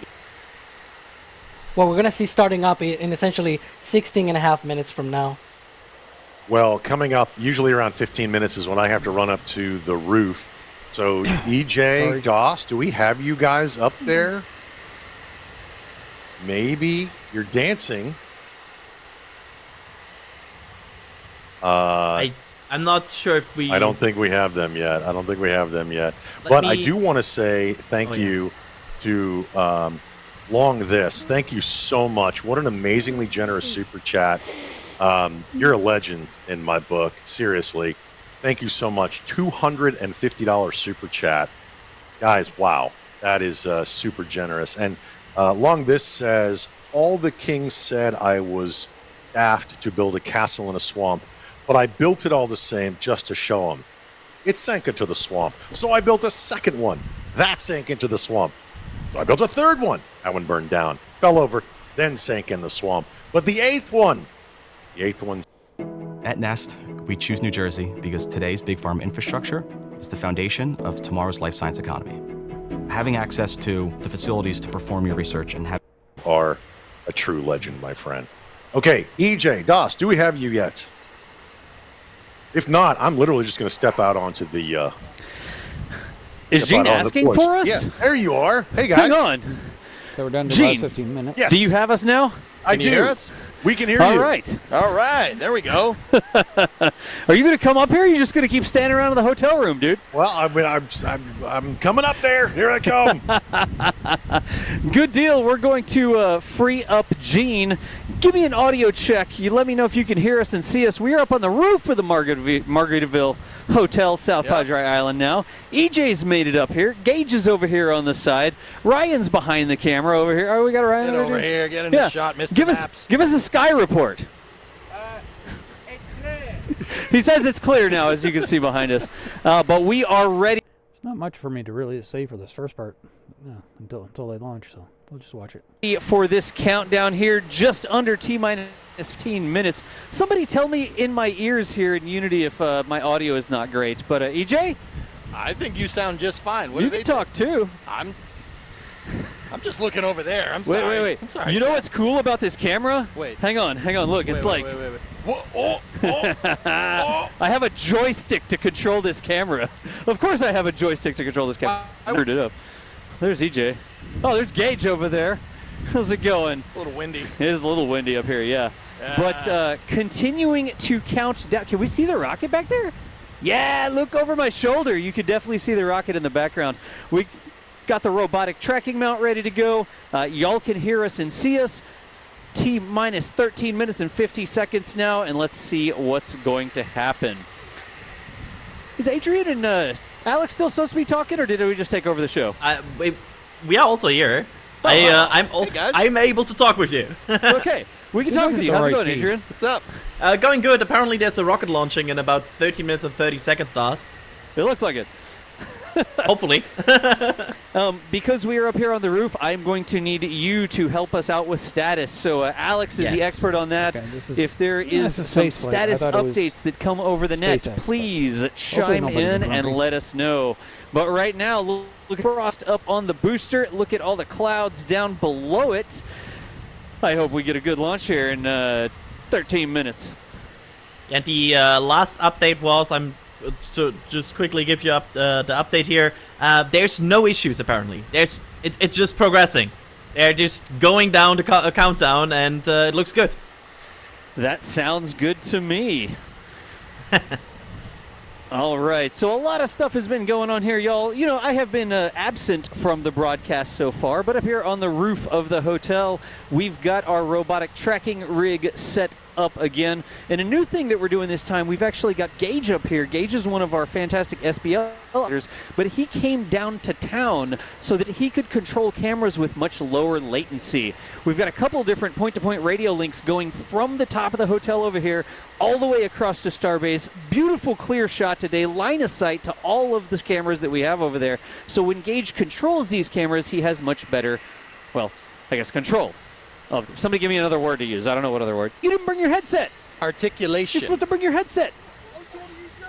Speaker 3: Well, we're going to see starting up in essentially 16.5 minutes from now.
Speaker 2: Well, coming up, usually around 15 minutes is when I have to run up to the roof. So, EJ, Doss, do we have you guys up there? maybe you're dancing.
Speaker 1: I'm not sure if we.
Speaker 2: I don't think we have them yet.
Speaker 1: Let
Speaker 2: But I
Speaker 1: me-
Speaker 2: do want to say thank you to Long This. Thank you so much. What an amazingly generous super chat. You're a legend in my book. Seriously. Thank you so much. $250 super chat. Guys, wow. That is super generous. And Long This says, all the kings said I was daft to build a castle in a swamp, but I built it all the same just to show them. It sank into the swamp. So I built a second one. That sank into the swamp. So I built a third one. That one burned down, fell over, then sank in the swamp. But the eighth one.
Speaker 7: At Nest, we choose New Jersey because today's big farm infrastructure is the foundation of tomorrow's life science economy. Having access to the facilities to perform your research and have
Speaker 2: Are a true legend, my friend. Okay, EJ, Das, do we have you yet? If not, I'm literally just going to step out onto the.
Speaker 8: Is
Speaker 2: step
Speaker 8: Gene
Speaker 2: out on the
Speaker 8: asking
Speaker 2: porch.
Speaker 8: for us?
Speaker 2: Yeah, there you are. Hey guys.
Speaker 8: Hang on.
Speaker 6: So we're done to
Speaker 8: Gene.
Speaker 6: the last 15 minutes.
Speaker 2: Yes.
Speaker 8: Do you have us now?
Speaker 2: I
Speaker 4: Can you
Speaker 2: do.
Speaker 4: hear us?
Speaker 2: We can hear
Speaker 8: All
Speaker 2: you.
Speaker 8: right.
Speaker 4: All right, there we go.
Speaker 8: Are you going to come up here? Or are you just going to keep standing around in the hotel room, dude?
Speaker 2: Well, I mean, I'm coming up there. Here I come.
Speaker 8: Good deal. We're going to free up Gene. Give me an audio check. You let me know if you can hear us and see us. We are up on the roof of the Margaritaville Hotel, South Padre Island now. EJ's made it up here. Gage is over here on the side. Ryan's behind the camera over here. Oh, we got Ryan
Speaker 4: Get over here, get in the shot, Mr.
Speaker 8: Give
Speaker 4: Maps.
Speaker 8: us a sky report.
Speaker 9: It's clear.
Speaker 8: He says it's clear now, as you can see behind us. But we are ready.
Speaker 6: There's not much for me to really say for this first part until they launch, so we'll just watch it.
Speaker 8: For this countdown here, just under T-minus 15 minutes. Somebody tell me in my ears here in Unity if my audio is not great. But EJ,
Speaker 4: I think you sound just fine. What
Speaker 8: you
Speaker 4: do they
Speaker 8: can talk too.
Speaker 4: I'm just looking over there. I'm
Speaker 8: Wait,
Speaker 4: sorry.
Speaker 8: wait.
Speaker 4: I'm sorry.
Speaker 8: You know what's cool about this camera?
Speaker 4: Wait.
Speaker 8: Hang on. Look, it's like
Speaker 4: Wait. Whoa, oh.
Speaker 8: I have a joystick to control this camera. Of course I have a joystick to control this camera. I turned it up. There's EJ. Oh, there's Gage over there. How's it going?
Speaker 4: It's a little windy.
Speaker 8: It is a little windy up here, yeah. But continuing to count down. Can we see the rocket back there? Yeah, look over my shoulder. You can definitely see the rocket in the background. We got the robotic tracking mount ready to go. Y'all can hear us and see us. T-minus 13 minutes and 50 seconds now, and let's see what's going to happen. Is Adrian and Alex still supposed to be talking, or did we just take over the show?
Speaker 1: We are also here. I'm able to talk with you.
Speaker 8: Okay, we can talk with you. How's it going, Adrian?
Speaker 4: What's up?
Speaker 1: Going good. Apparently, there's a rocket launching in about 30 minutes and 30 seconds, Stars.
Speaker 8: It looks like it.
Speaker 1: Hopefully.
Speaker 8: Because we are up here on the roof, I'm going to need you to help us out with status. So Alex is the expert on that.
Speaker 6: Okay,
Speaker 8: if there is
Speaker 6: that's a
Speaker 8: some
Speaker 6: space flight. I
Speaker 8: status
Speaker 6: thought it was
Speaker 8: updates that come over the net,
Speaker 6: SpaceX,
Speaker 8: please chime
Speaker 6: nobody
Speaker 8: in
Speaker 6: can
Speaker 8: and
Speaker 6: run me.
Speaker 8: let us know. But right now, look at frost up on the booster. Look at all the clouds down below it. I hope we get a good launch here in 13 minutes.
Speaker 1: And the last update was, to just quickly give you the update here. There's no issues apparently. It's just progressing. They're just going down the countdown, and it looks good.
Speaker 8: That sounds good to me. All right, so a lot of stuff has been going on here, y'all. You know, I have been absent from the broadcast so far, but up here on the roof of the hotel, we've got our robotic tracking rig set up again. And a new thing that we're doing this time, we've actually got Gage up here. Gage is one of our fantastic SBL operators, but he came down to town so that he could control cameras with much lower latency. We've got a couple different point-to-point radio links going from the top of the hotel over here all the way across to Starbase. Beautiful clear shot today, line of sight to all of the cameras that we have over there. So when Gage controls these cameras, he has much better, well, I guess control of them. Somebody give me another word to use. I don't know what other word. You didn't bring your headset. You're
Speaker 4: Articulation.
Speaker 8: supposed to bring your headset.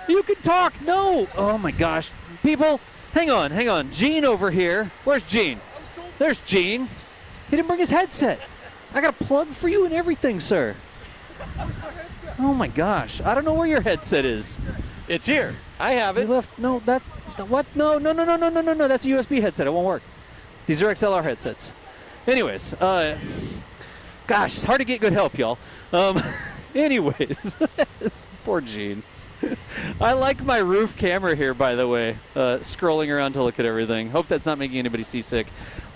Speaker 8: You can talk. No. Oh my gosh. People, hang on. Gene over here. Where's Gene? There's Gene. He didn't bring his headset. I got a plug for you and everything, sir. Oh my gosh. I don't know where your headset is.
Speaker 4: It's here. I have
Speaker 8: You
Speaker 4: it.
Speaker 8: left. No, that's what? No. That's a USB headset. It won't work. These are XLR headsets. Anyways, gosh, it's hard to get good help, y'all. Anyways, poor Gene. I like my roof camera here, by the way, scrolling around to look at everything. Hope that's not making anybody seasick.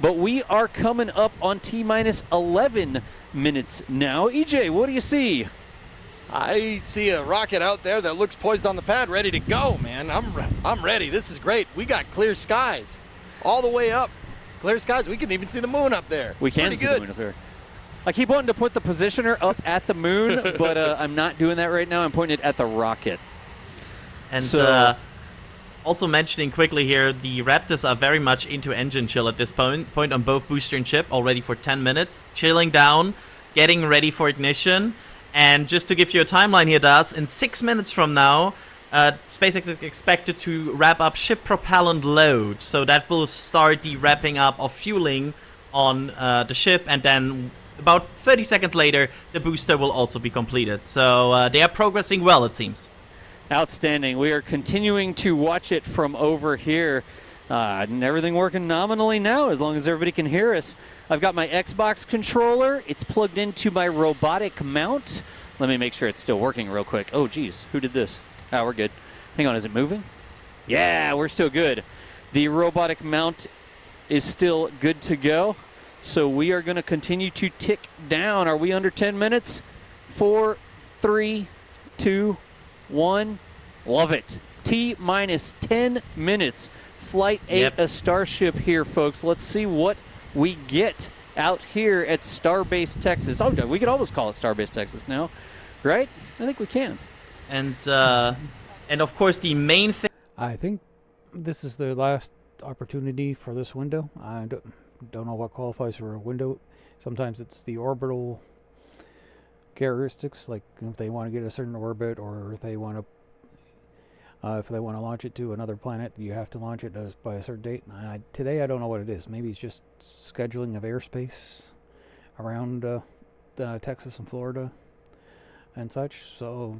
Speaker 8: But we are coming up on T-minus 11 minutes now. EJ, what do you see?
Speaker 4: I see a rocket out there that looks poised on the pad, ready to go, man. I'm ready. This is great. We got clear skies all the way up. Clear skies. We can even see the moon up there.
Speaker 8: We can see the moon up there. I keep wanting to put the positioner up at the moon, but I'm not doing that right now. I'm pointing it at the rocket.
Speaker 1: And
Speaker 8: So-
Speaker 1: also mentioning quickly here, the Raptors are very much into engine chill at this point on both booster and ship, already for 10 minutes, chilling down, getting ready for ignition. And just to give you a timeline here, Das, in 6 minutes from now, SpaceX is expected to wrap up ship propellant load. So that will start the wrapping up of fueling on the ship, and then about 30 seconds later, the booster will also be completed. So they are progressing well, it seems.
Speaker 8: Outstanding. We are continuing to watch it from over here. And everything working nominally now, as long as everybody can hear us. I've got my Xbox controller. It's plugged into my robotic mount. Let me make sure it's still working real quick. Oh, geez. Who did this? Oh, we're good. Hang on. Is it moving? Yeah, we're still good. The robotic mount is still good to go. So we are going to continue to tick down. Are we under 10 minutes? 4, 3, 2, 1. Love it. T-minus 10 minutes. Flight 8, a Starship here, folks. Let's see what we get out here at Starbase, Texas. Oh, we could almost call it Starbase, Texas now, right? I think we can.
Speaker 1: And of course, the main thing.
Speaker 6: I think this is the last opportunity for this window. I don't know what qualifies for a window. Sometimes it's the orbital characteristics, like if they want to get a certain orbit, or if they want to launch it to another planet, you have to launch it by a certain date. Today, I don't know what it is. Maybe it's just scheduling of airspace around Texas and Florida and such. So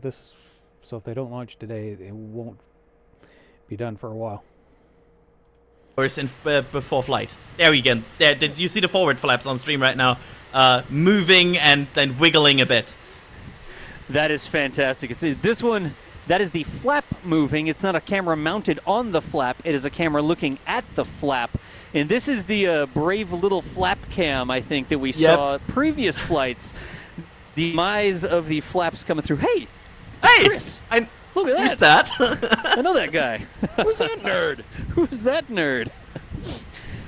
Speaker 6: if they don't launch today, it won't be done for a while.
Speaker 1: Before flight. There we go. There, did you see the forward flaps on stream right now? Moving and then wiggling a bit.
Speaker 8: That is fantastic. It's this one. That is the flap moving. It's not a camera mounted on the flap. It is a camera looking at the flap. And this is the brave little flap cam, I think, that we saw previous flights. The demise of the flaps coming through. Hey, Chris. Look at that.
Speaker 1: Who's that?
Speaker 8: I know that guy.
Speaker 4: Who's that nerd?
Speaker 8: Who's that nerd?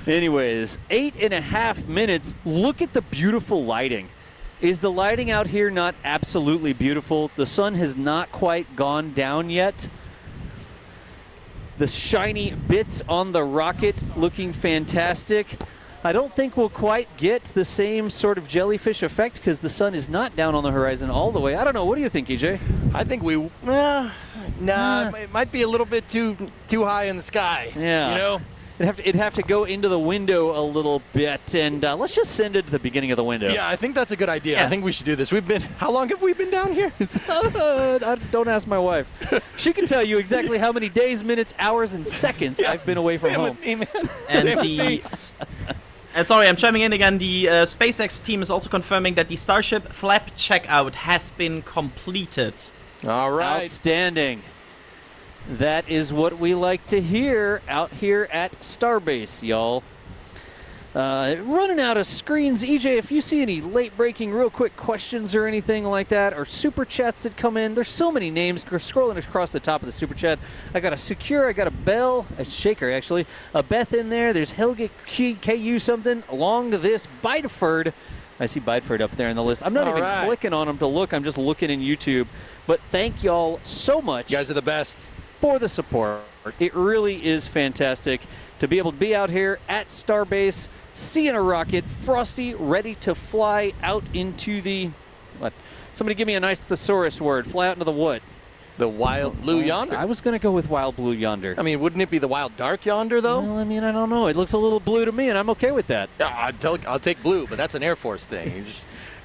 Speaker 8: Anyways, 8.5 minutes. Look at the beautiful lighting. Is the lighting out here not absolutely beautiful? The sun has not quite gone down yet. The shiny bits on the rocket looking fantastic. I don't think we'll quite get the same sort of jellyfish effect because the sun is not down on the horizon all the way. I don't know. What do you think, EJ?
Speaker 4: I think it might be a little bit too high in the sky.
Speaker 8: Yeah.
Speaker 4: You know?
Speaker 8: It'd have to go into the window a little bit, and let's just send it to the beginning of the window.
Speaker 4: Yeah, I think that's a good idea. I think we should do this. How long have we been down here?
Speaker 8: Don't ask my wife. She can tell you exactly how many days, minutes, hours, and seconds I've been away from home.
Speaker 4: With me, man.
Speaker 1: And sorry, I'm chiming in again. The SpaceX team is also confirming that the Starship flap checkout has been completed.
Speaker 4: All right.
Speaker 8: Outstanding. That is what we like to hear out here at Starbase, y'all. Running out of screens. EJ, if you see any late-breaking, real quick questions or anything like that, or super chats that come in, there's so many names. We're scrolling across the top of the super chat. I got a Secure, I got a Bell, a Shaker actually, a Beth in there. There's Helge KU something along this Bideford. I see Bideford up there in the list. I'm not even clicking on them to look. I'm just looking in YouTube. But thank y'all so much.
Speaker 4: You guys are the best.
Speaker 8: For the support. It really is fantastic to be able to be out here at Starbase, seeing a rocket, Frosty, ready to fly out into the, what? Somebody give me a nice thesaurus word. Fly out into the what?
Speaker 4: The wild blue yonder.
Speaker 8: I was going to go with wild blue yonder.
Speaker 4: I mean, wouldn't it be the wild dark yonder, though?
Speaker 8: Well, I mean, I don't know. It looks a little blue to me, and I'm okay with that.
Speaker 4: I'll take blue, but that's an Air Force thing.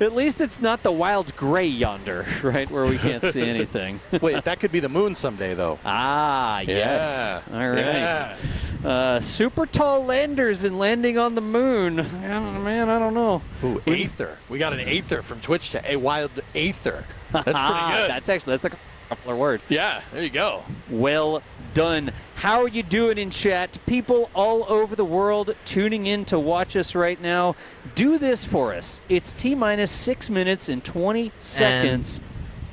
Speaker 8: At least it's not the wild gray yonder, right, where we can't see anything.
Speaker 4: Wait, that could be the moon someday, though.
Speaker 8: Ah, yes.
Speaker 4: Yeah.
Speaker 8: All right.
Speaker 4: Yeah.
Speaker 8: Super tall landers and landing on the moon. Man, I don't know.
Speaker 4: Ooh, Aether. We got an Aether from Twitch to a wild Aether. That's pretty good.
Speaker 8: That's like a popular word.
Speaker 4: Yeah, there you go.
Speaker 8: Well done. How are you doing in chat? People all over the world tuning in to watch us right now. Do this for us. It's T-minus 6 minutes and 20 seconds.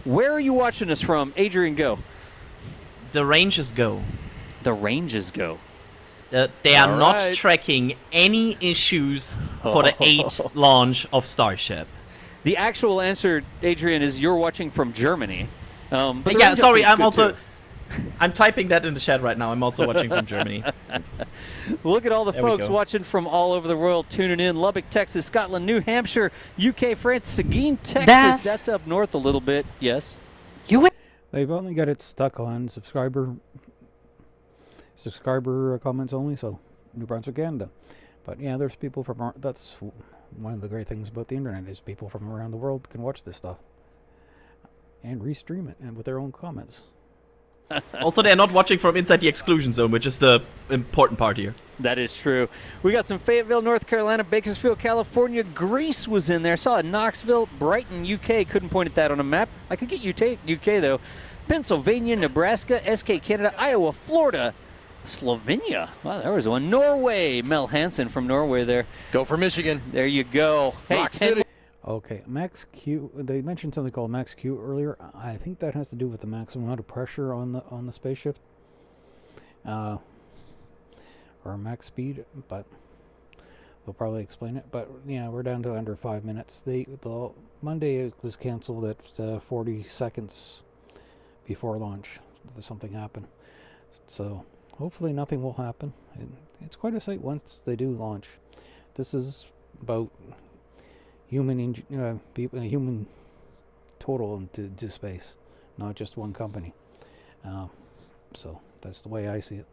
Speaker 8: Where are you watching us from? Adrian, go.
Speaker 1: The ranges go.
Speaker 8: The ranges go.
Speaker 1: They are
Speaker 4: All
Speaker 1: not
Speaker 4: right.
Speaker 1: tracking any issues for the 8 launch of Starship.
Speaker 8: The actual answer, Adrian, is you're watching from Germany. But the
Speaker 1: Yeah,
Speaker 8: range
Speaker 1: sorry,
Speaker 8: update's
Speaker 1: I'm
Speaker 8: good
Speaker 1: also...
Speaker 8: too.
Speaker 1: I'm typing that in the chat right now. I'm also watching from Germany.
Speaker 8: Look at all the
Speaker 1: There we
Speaker 8: folks
Speaker 1: go.
Speaker 8: watching from all over the world tuning in. Lubbock, Texas, Scotland, New Hampshire, UK, France, Seguin, Texas. That's up north a little bit. Yes.
Speaker 6: They've only got it stuck on subscriber comments only, so New Brunswick, Canada. But yeah, there's people from that's one of the great things about the internet is people from around the world can watch this stuff and restream it and with their own comments.
Speaker 1: Also, they're not watching from inside the exclusion zone, which is the important part here.
Speaker 8: That is true. We got some Fayetteville, North Carolina, Bakersfield, California. Greece was in there. Saw Knoxville, Brighton, UK. Couldn't point at that on a map. I could get UK though. Pennsylvania, Nebraska, SK Canada, Iowa, Florida, Slovenia. Wow, there was one. Norway. Mel Hansen from Norway there.
Speaker 4: Go for Michigan.
Speaker 8: There you go. Hey,
Speaker 4: Rock
Speaker 8: 10
Speaker 4: City.
Speaker 6: Okay, max Q. They mentioned something called max Q earlier. I think that has to do with the maximum amount of pressure on the spaceship, or max speed. But they'll probably explain it. But yeah, we're down to under 5 minutes. The Monday was canceled at 40 seconds before launch. Something happened, so hopefully nothing will happen. It's quite a sight once they do launch. This is about human total into space, not just one company. So that's the way I see it.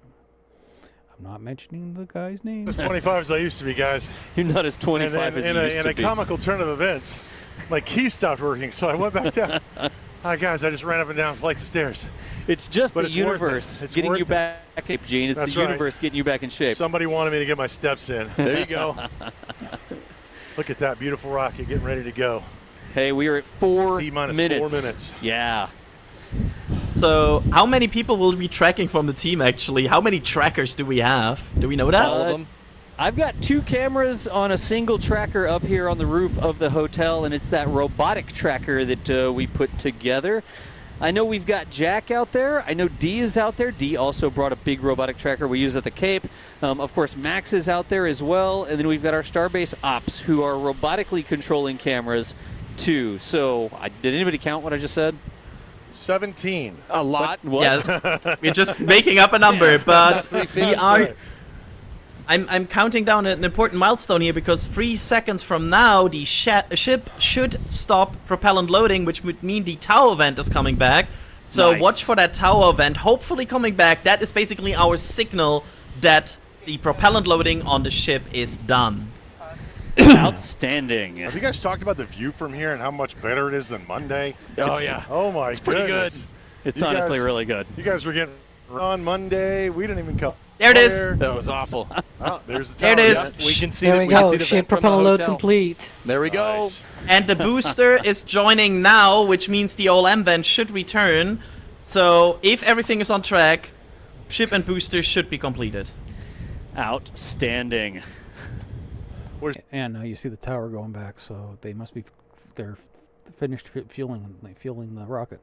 Speaker 6: I'm not mentioning the guy's name.
Speaker 2: As 25 as I used to be, guys.
Speaker 8: You're not as 25 as you used
Speaker 2: in
Speaker 8: to
Speaker 2: a
Speaker 8: be.
Speaker 2: comical turn of events, my key stopped working, so I went back down. Hi, guys. I just ran up and down flights of stairs.
Speaker 8: It's just
Speaker 2: But
Speaker 8: the
Speaker 2: it's worth it.
Speaker 8: universe
Speaker 2: It's
Speaker 8: getting
Speaker 2: worth
Speaker 8: you
Speaker 2: it.
Speaker 8: back in shape, Gene. It's
Speaker 2: That's
Speaker 8: the
Speaker 2: right.
Speaker 8: universe getting you back in shape.
Speaker 2: Somebody wanted me to get my steps in.
Speaker 4: There you go.
Speaker 2: Look at that beautiful rocket getting ready to go.
Speaker 8: Hey, we are at 4
Speaker 2: T-minus
Speaker 8: minutes.
Speaker 2: 4 minutes.
Speaker 8: Yeah.
Speaker 1: So, how many people will be tracking from the team, actually? How many trackers do we have? Do we know that?
Speaker 4: All of them.
Speaker 8: I've got 2 cameras on a single tracker up here on the roof of the hotel, and it's that robotic tracker that we put together. I know we've got Jack out there. I know D is out there. D also brought a big robotic tracker we use at the Cape. Of course, Max is out there as well. And then we've got our Starbase ops who are robotically controlling cameras too. So, did anybody count what I just said?
Speaker 2: 17.
Speaker 4: A lot.
Speaker 8: What?
Speaker 1: Yeah, we're just making up a number, but we
Speaker 2: That's
Speaker 1: are...
Speaker 2: right.
Speaker 1: I'm counting down an important milestone here because 3 seconds from now the ship should stop propellant loading, which would mean the tower vent is coming back. So
Speaker 8: Nice.
Speaker 1: watch for that tower vent hopefully coming back. That is basically our signal that the propellant loading on the ship is done.
Speaker 8: Outstanding.
Speaker 2: Have you guys talked about the view from here and how much better it is than Monday?
Speaker 4: Oh, yeah.
Speaker 2: Oh, my
Speaker 4: It's pretty
Speaker 2: goodness.
Speaker 8: It's
Speaker 2: You
Speaker 8: honestly
Speaker 2: guys-
Speaker 8: really good.
Speaker 2: You guys were getting on Monday. We didn't even come.
Speaker 1: There it is.
Speaker 4: That was awful.
Speaker 2: Oh, there's the
Speaker 1: There
Speaker 2: tower.
Speaker 1: it is.
Speaker 2: Yeah.
Speaker 4: We can see
Speaker 3: There
Speaker 4: the,
Speaker 3: we
Speaker 4: can
Speaker 3: go.
Speaker 4: see the
Speaker 3: Ship
Speaker 4: vent from the
Speaker 3: propeller load
Speaker 4: hotel.
Speaker 3: complete.
Speaker 4: There we go.
Speaker 2: Nice.
Speaker 1: And the booster is joining now, which means the OLM vent should return. So if everything is on track, ship and booster should be completed.
Speaker 8: Outstanding.
Speaker 6: And now you see the tower going back, so they're finished fueling the rocket,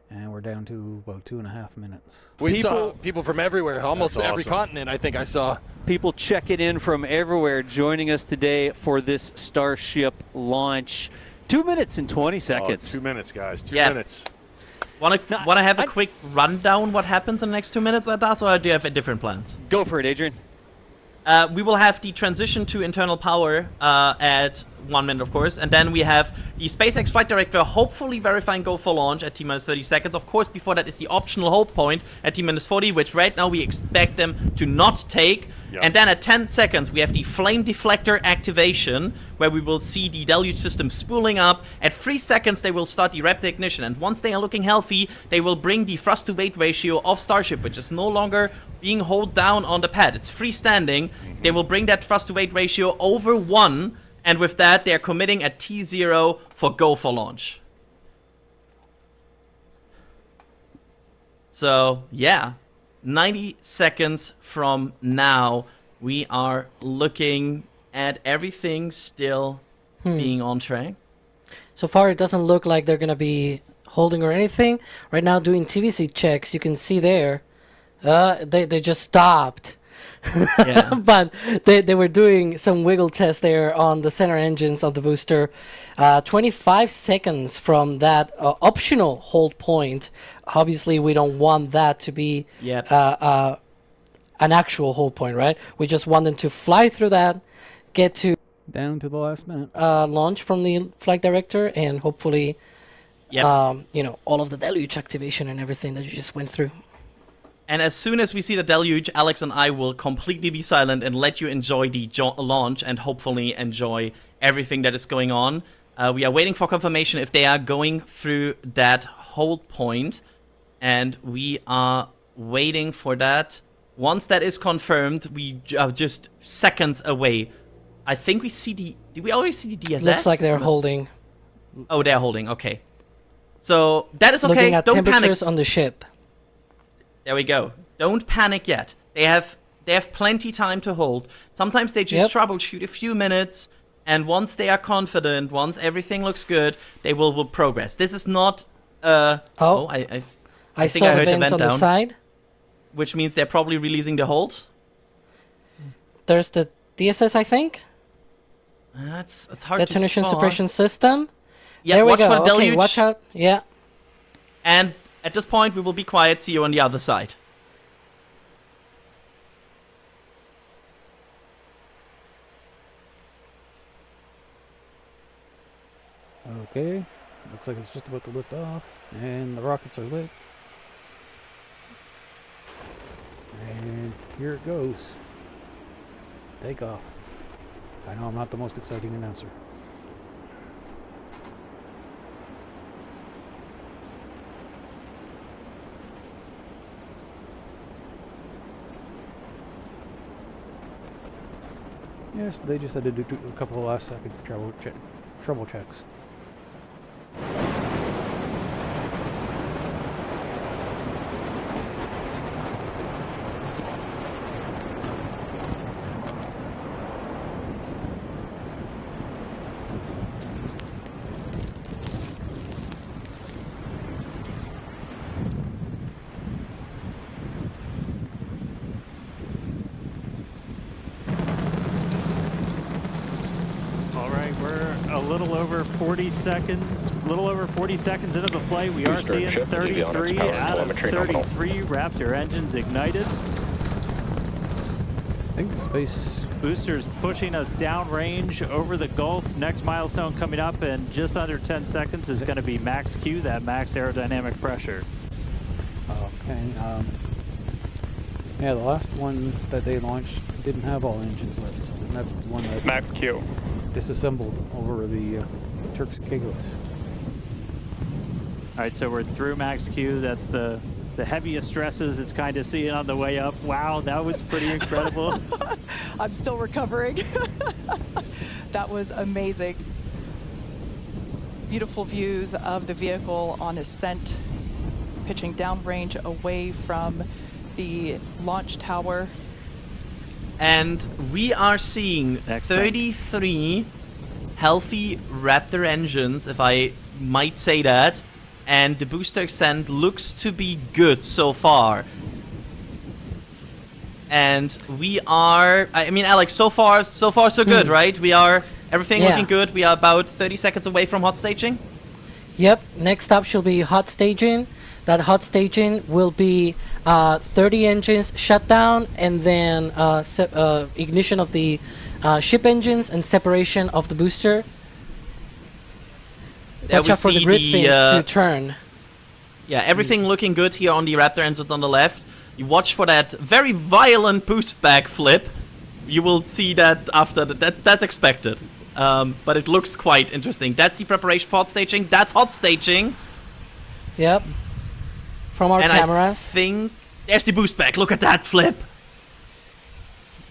Speaker 6: and we're down to about 2.5 minutes.
Speaker 4: We saw people from everywhere, almost
Speaker 2: That's
Speaker 4: every
Speaker 2: awesome.
Speaker 4: continent, I think I saw.
Speaker 8: People checking in from everywhere joining us today for this Starship launch. 2 minutes and 20
Speaker 2: Oh,
Speaker 8: seconds.
Speaker 2: 2 minutes, guys. 2
Speaker 1: Yeah.
Speaker 2: minutes.
Speaker 1: Want to have a
Speaker 8: I-
Speaker 1: quick rundown what happens in the next 2 minutes, Ladas, or do you have different plans?
Speaker 8: Go for it, Adrian.
Speaker 1: We will have the transition to internal power at 1 minute, of course, and then we have the SpaceX flight director hopefully verifying go for launch at T-minus 30 seconds. Of course, before that is the optional hold point at T-minus 40, which right now we expect them to not take.
Speaker 2: Yeah.
Speaker 1: And then at 10 seconds, we have the flame deflector activation, where we will see the deluge system spooling up. At 3 seconds, they will start the Raptor ignition. And once they are looking healthy, they will bring the thrust to weight ratio of Starship, which is no longer being held down on the pad. It's freestanding. They will bring that thrust to weight ratio over 1. And with that, they're committing at T0 for go for launch. So, yeah. 90 seconds from now, we are looking at everything still being on track.
Speaker 3: So far, it doesn't look like they're going to be holding or anything. Right now, doing TVC checks, you can see there, they just stopped.
Speaker 1: Yeah.
Speaker 3: But they were doing some wiggle tests there on the center engines of the booster. 25 seconds from that optional hold point. Obviously, we don't want that to be
Speaker 1: Yep.
Speaker 3: an actual hold point, right? We just want them to fly through that, get to
Speaker 6: Down to the last minute.
Speaker 3: launch from the flight director, and hopefully,
Speaker 1: Yep.
Speaker 3: all of the deluge activation and everything that you just went through.
Speaker 1: And as soon as we see the deluge, Alex and I will completely be silent and let you enjoy the launch and hopefully enjoy everything that is going on. We are waiting for confirmation if they are going through that hold point, and we are waiting for that. Once that is confirmed, we are just seconds away. I think we see the... Did we already see the DSS?
Speaker 3: Looks like they're holding.
Speaker 1: Oh, they're holding. Okay. So that is okay.
Speaker 3: Looking at
Speaker 1: Don't panic.
Speaker 3: temperatures on the ship.
Speaker 1: There we go. Don't panic yet. They have plenty time to hold. Sometimes they just troubleshoot a few minutes, and once they are confident, once everything looks good, they will progress. This is not.
Speaker 3: I
Speaker 1: think
Speaker 3: saw the
Speaker 1: heard
Speaker 3: vent on the
Speaker 1: down,
Speaker 3: side.
Speaker 1: which means they're probably releasing the hold.
Speaker 3: There's the DSS, I think.
Speaker 1: It's hard
Speaker 3: Detonation
Speaker 1: to spot.
Speaker 3: suppression system.
Speaker 1: Yeah,
Speaker 3: There we
Speaker 1: watch
Speaker 3: go.
Speaker 1: for the
Speaker 3: Okay,
Speaker 1: deluge.
Speaker 3: watch out. Yeah.
Speaker 1: And at this point, we will be quiet. See you on the other side.
Speaker 6: Okay, looks like it's just about to lift off, and the rockets are lit. And here it goes. Take off. I know I'm not the most exciting announcer. Yes, they just had to do a couple of last second trouble checks.
Speaker 10: All right, we're a little over 40 seconds into the flight. We are seeing 33 out of 33 Raptor engines ignited.
Speaker 6: I think the space
Speaker 10: Boosters pushing us downrange over the Gulf. Next milestone coming up in just under 10 seconds is going to be max Q, that max aerodynamic pressure.
Speaker 6: Okay. Yeah, the last one that they launched didn't have all engines lit, so that's the one that
Speaker 11: Max Q.
Speaker 6: disassembled over the Turks and Caicos.
Speaker 10: All right, so we're through max Q. That's the heaviest stresses it's kind of seeing on the way up. Wow, that was pretty incredible.
Speaker 12: I'm still recovering. That was amazing. Beautiful views of the vehicle on ascent, pitching downrange away from the launch tower.
Speaker 1: And we are seeing 33 healthy Raptor engines, if I might say that. And the booster ascent looks to be good so far. And we are, I mean, Alex, so far so good, right? We are, everything looking good. We are about 30 seconds away from hot staging.
Speaker 3: Yep, next up should be hot staging. That hot staging will be 30 engines shut down, and then ignition of the ship engines and separation of the booster. Watch out for the grid fins to turn.
Speaker 1: Yeah, everything looking good here on the Raptor engines on the left. You watch for that very violent boost back flip You will see that after that's expected. But it looks quite interesting. That's the preparation for hot staging. That's hot staging.
Speaker 3: Yep. From our
Speaker 1: And
Speaker 3: cameras.
Speaker 1: I think there's the boost back. Look at that flip.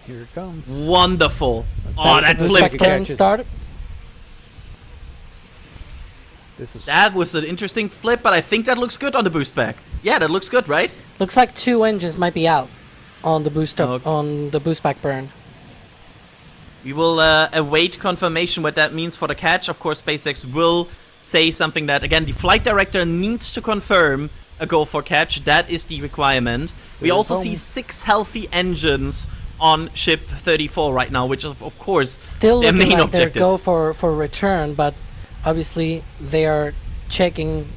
Speaker 6: Here it comes.
Speaker 1: Wonderful. Oh,
Speaker 3: That's
Speaker 1: that
Speaker 3: the boost
Speaker 1: flip.
Speaker 3: back burn start.
Speaker 6: This is
Speaker 1: That was an interesting flip, but I think that looks good on the boost back. Yeah, that looks good, right?
Speaker 3: Looks like 2 engines might be out on the boost up,
Speaker 1: Okay.
Speaker 3: on the boost back burn.
Speaker 1: We will await confirmation what that means for the catch. Of course, SpaceX will say something that, again, the flight director needs to confirm a go for catch. That is the requirement. We also see 6 healthy engines on ship 34 right now, which is, of course,
Speaker 3: Still
Speaker 1: their
Speaker 3: looking
Speaker 1: main
Speaker 3: like they're
Speaker 1: objective.
Speaker 3: go for return, but obviously they are checking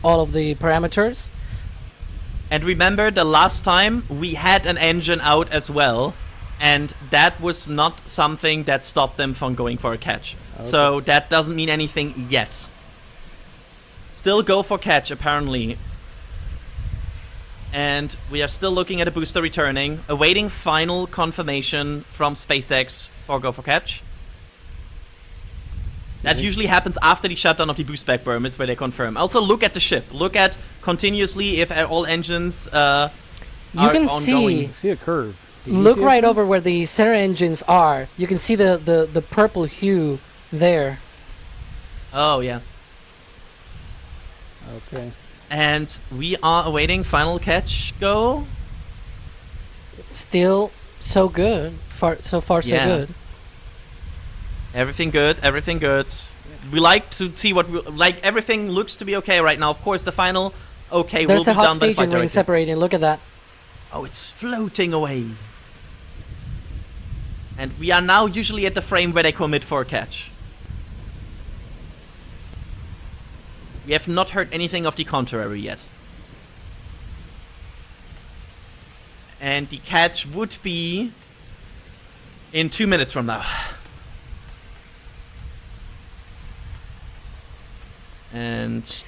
Speaker 3: all of the parameters.
Speaker 1: And remember, the last time we had an engine out as well, and that was not something that stopped them from going for a catch. So that doesn't mean anything yet. Still go for catch, apparently. And we are still looking at a booster returning, awaiting final confirmation from SpaceX for go for catch. That usually happens after the shutdown of the boost back berm, is where they confirm. Also, look at the ship. Look at continuously if all engines are
Speaker 3: You can
Speaker 1: ongoing.
Speaker 6: see a curve. Did you
Speaker 3: Look
Speaker 6: see a
Speaker 3: right
Speaker 6: curve?
Speaker 3: over where the center engines are. You can see the purple hue there.
Speaker 1: Oh, yeah.
Speaker 6: Okay.
Speaker 1: And we are awaiting final catch go.
Speaker 3: Still so good. So far, so
Speaker 1: Yeah.
Speaker 3: good.
Speaker 1: Everything good, everything good. We like to see what like everything looks to be okay right now. Of course, the final okay
Speaker 3: There's
Speaker 1: will
Speaker 3: a
Speaker 1: be
Speaker 3: hot
Speaker 1: done by the
Speaker 3: staging
Speaker 1: flight
Speaker 3: ring
Speaker 1: director.
Speaker 3: separating. Look at that.
Speaker 1: Oh, it's floating away. And we are now usually at the frame where they commit for a catch. We have not heard anything of the contrary yet. And the catch would be in 2 minutes from now. And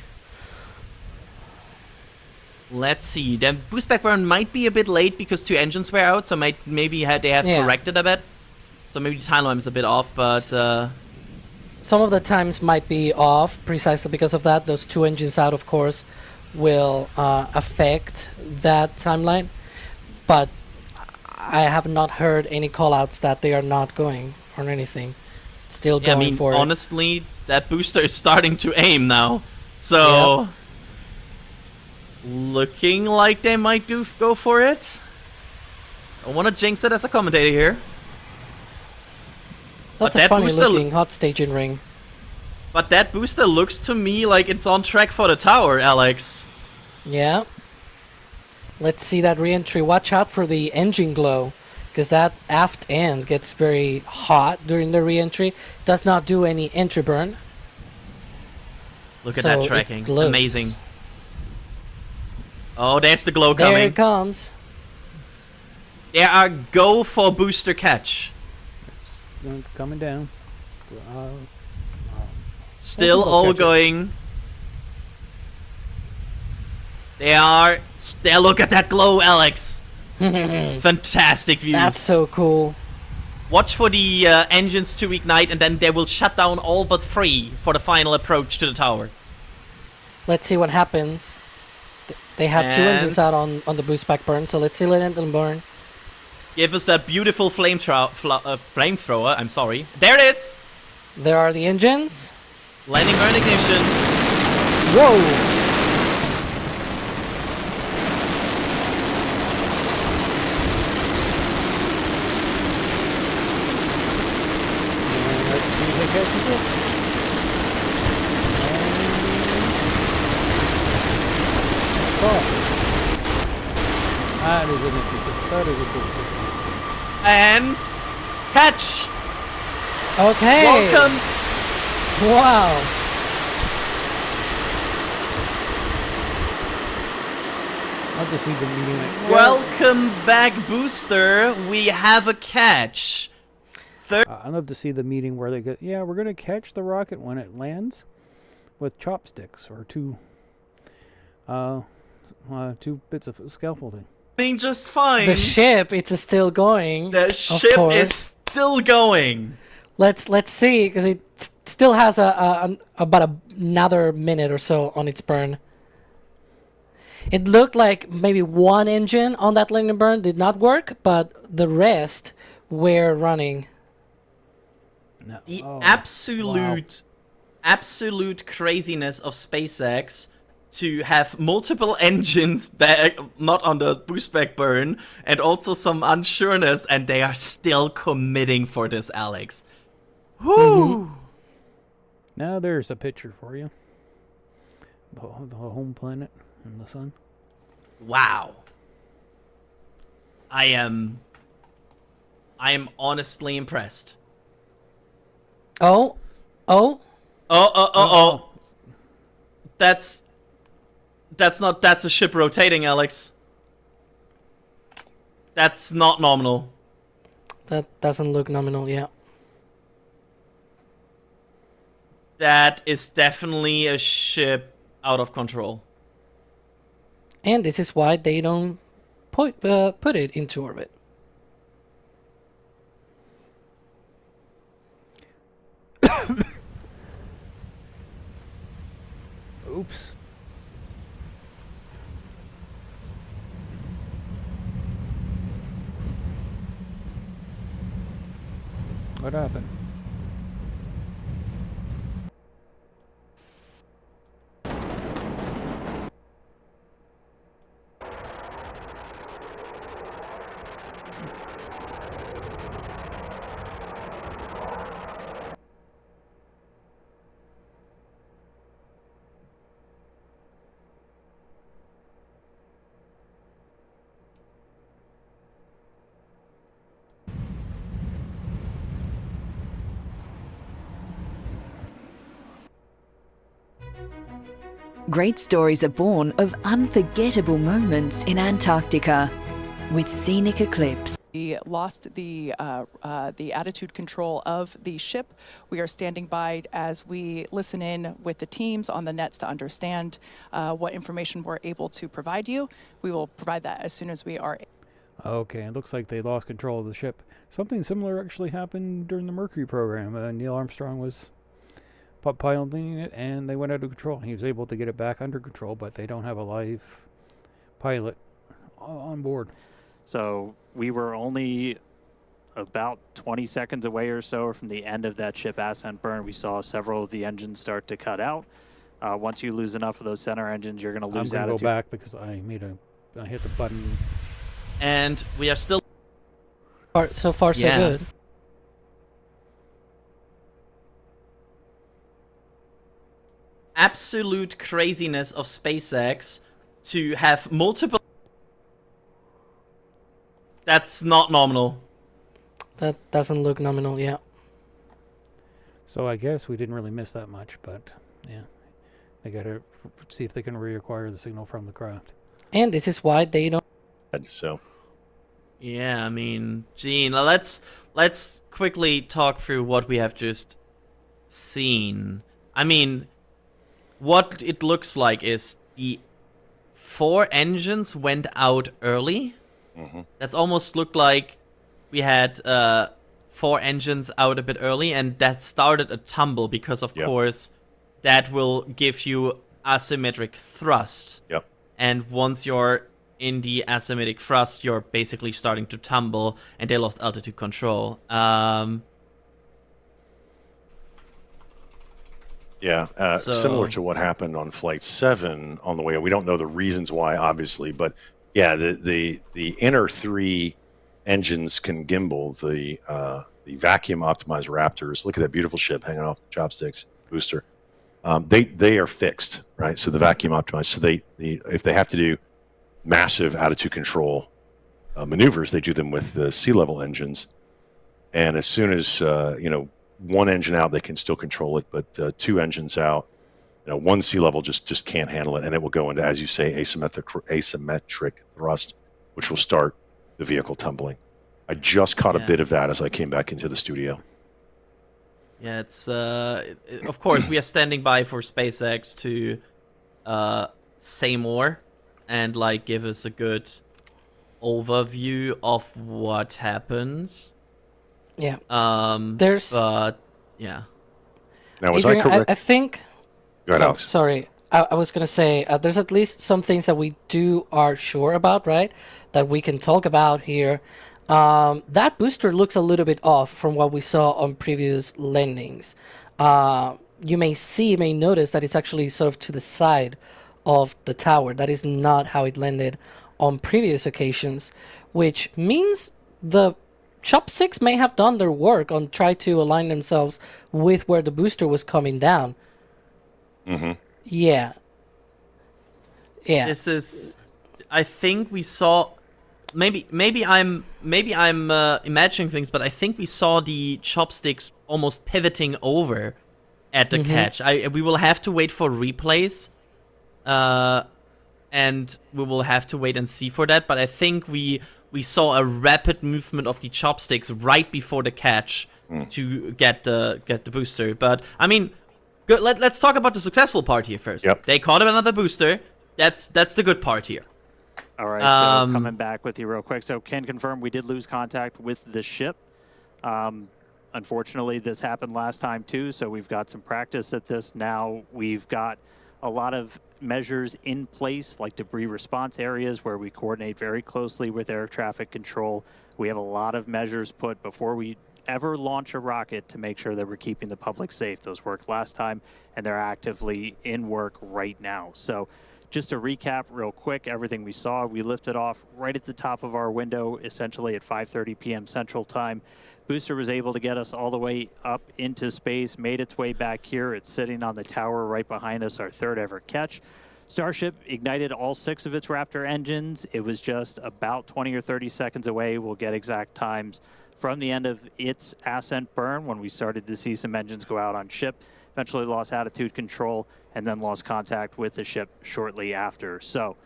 Speaker 1: let's see. The boost back burn might be a bit late because 2 engines were out, so maybe they have
Speaker 3: Yeah.
Speaker 1: corrected a bit. So maybe the timeline is a bit off, but
Speaker 3: Some of the times might be off precisely because of that. Those 2 engines out, of course, will affect that timeline. But I have not heard any callouts that they are not going or anything. Still
Speaker 1: yeah, I
Speaker 3: going
Speaker 1: mean,
Speaker 3: for it.
Speaker 1: honestly, that booster is starting to aim now. So looking like they might go for it. I want to jinx it as a commentator here.
Speaker 3: That's
Speaker 1: but
Speaker 3: a
Speaker 1: that
Speaker 3: funny
Speaker 1: booster
Speaker 3: looking hot staging ring.
Speaker 1: But that booster looks to me like it's on track for the tower, Alex.
Speaker 3: Yeah. Let's see that re-entry. Watch out for the engine glow, because that aft end gets very hot during the re-entry. Does not do any entry burn.
Speaker 1: Look at
Speaker 3: So
Speaker 1: that
Speaker 3: it
Speaker 1: tracking.
Speaker 3: glows.
Speaker 1: Amazing. Oh, there's the glow
Speaker 3: There
Speaker 1: coming.
Speaker 3: it comes.
Speaker 1: There are go for booster catch.
Speaker 6: It's coming down.
Speaker 1: Still
Speaker 6: Multiple
Speaker 1: all
Speaker 6: catches.
Speaker 1: going. They look at that glow, Alex. Fantastic views.
Speaker 3: That's so cool.
Speaker 1: Watch for the engines to ignite, and then they will shut down all but 3 for the final approach to the tower.
Speaker 3: Let's see what happens. They had 2
Speaker 1: And-
Speaker 3: engines out on the boost back burn, so let's see let them burn.
Speaker 1: Give us that beautiful flamethrower. I'm sorry. There it is.
Speaker 3: There are the engines.
Speaker 1: Landing burn ignition.
Speaker 3: Whoa!
Speaker 6: And let's see if it catches it. That is an empty system. That is a cool system.
Speaker 1: And catch.
Speaker 3: Okay.
Speaker 1: Welcome.
Speaker 3: Wow.
Speaker 6: I'll just see the meeting.
Speaker 1: Welcome back, booster. We have a catch.
Speaker 6: I'd love to see the meeting where they go, yeah, we're going to catch the rocket when it lands with chopsticks or 2 bits of scaffolding.
Speaker 1: doing just fine.
Speaker 3: The ship, it's still going.
Speaker 1: The
Speaker 3: of
Speaker 1: ship
Speaker 3: course.
Speaker 1: is still going.
Speaker 3: Let's see, because it still has about another minute or so on its burn. It looked like maybe one engine on that landing burn did not work, but the rest were running.
Speaker 6: No.
Speaker 1: The
Speaker 6: Oh,
Speaker 1: absolute craziness of SpaceX to have multiple engines back, not on the boost back burn, and also some unsureness, and they are still committing for this, Alex. Whoo!
Speaker 6: Now there's a picture for you. The home planet and the sun.
Speaker 1: Wow. I am honestly impressed.
Speaker 3: Oh.
Speaker 1: That's a ship rotating, Alex. That's not nominal.
Speaker 3: That doesn't look nominal, yeah.
Speaker 1: That is definitely a ship out of control.
Speaker 3: And this is why they don't put it into orbit.
Speaker 6: Oops. What happened?
Speaker 11: Great stories are born of unforgettable moments in Antarctica with Scenic Eclipse.
Speaker 12: We lost the attitude control of the ship. We are standing by as we listen in with the teams on the nets to understand what information we're able to provide you. We will provide that as soon as we are.
Speaker 6: Okay, it looks like they lost control of the ship. Something similar actually happened during the Mercury program. Neil Armstrong was piloting it, and they went out of control. He was able to get it back under control, but they don't have a live pilot on board.
Speaker 10: So we were only about 20 seconds away or so from the end of that ship ascent burn. We saw several of the engines start to cut out. Once you lose enough of those center engines, you're going to lose
Speaker 6: I'm going
Speaker 10: attitude.
Speaker 6: to go back because I hit the button.
Speaker 1: And we are still...
Speaker 3: So far, so good.
Speaker 1: Absolute craziness of SpaceX to have multiple... That's not nominal.
Speaker 3: That doesn't look nominal, yeah.
Speaker 6: So I guess we didn't really miss that much, but yeah. They got to see if they can reacquire the signal from the craft.
Speaker 3: And this is why they don't...
Speaker 2: So...
Speaker 1: Yeah, I mean, Gene, let's quickly talk through what we have just seen. I mean, what it looks like is the 4 engines went out early. That's almost looked like we had 4 engines out a bit early, and that started a tumble because, of course, that will give you asymmetric thrust.
Speaker 2: Yep.
Speaker 1: And once you're in the asymmetric thrust, you're basically starting to tumble, and they lost altitude control.
Speaker 2: Similar to what happened on Flight 7 on the way. We don't know the reasons why, obviously, but yeah, the inner 3 engines can gimbal. The vacuum optimized Raptors. Look at that beautiful ship hanging off the chopsticks booster. They are fixed, right? So the vacuum optimized. So if they have to do massive attitude control maneuvers, they do them with the sea level engines. And as soon as 1 engine out, they can still control it, but 2 engines out, 1 sea level just can't handle it, and it will go into, as you say, asymmetric thrust, which will start the vehicle tumbling. I just caught a bit of that as I came back into the studio.
Speaker 1: Yeah, it's of course we are standing by for SpaceX to say more and give us a good overview of what happened.
Speaker 3: Yeah.
Speaker 1: There's. But yeah.
Speaker 2: Now, was
Speaker 3: Adrian,
Speaker 2: I correct?
Speaker 3: I think.
Speaker 2: Go ahead,
Speaker 3: Oh,
Speaker 2: Alex.
Speaker 3: sorry. I was gonna say there's at least some things that we are sure about, right? That we can talk about here. That booster looks a little bit off from what we saw on previous landings. You may notice that it's actually sort of to the side of the tower. That is not how it landed on previous occasions, which means the chopsticks may have done their work on try to align themselves with where the booster was coming down.
Speaker 2: Mm-hmm.
Speaker 3: Yeah.
Speaker 1: This is. I think we saw. Maybe I'm imagining things, but I think we saw the chopsticks almost pivoting over at the catch. We will have to wait for replays, and we will have to wait and see for that. But I think we saw a rapid movement of the chopsticks right before the catch to get the booster. But I mean, good. Let's talk about the successful part here first.
Speaker 2: Yep.
Speaker 1: They caught another booster. That's the good part here.
Speaker 10: All right, so coming back with you real quick. So can confirm we did lose contact with the ship. Unfortunately, this happened last time too, so we've got some practice at this now. We've got a lot of measures in place, like debris response areas where we coordinate very closely with air traffic control. We have a lot of measures put before we ever launch a rocket to make sure that we're keeping the public safe. Those worked last time, and they're actively in work right now. So just to recap real quick, everything we saw, we lifted off right at the top of our window, essentially at 5:30 p.m. Central Time. Booster was able to get us all the way up into space, made its way back here. It's sitting on the tower right behind us, our third ever catch. Starship ignited all 6 of its Raptor engines. It was just about 20 or 30 seconds away. We'll get exact times from the end of its ascent burn when we started to see some engines go out on ship. Eventually lost attitude control and then lost contact with the ship shortly after. So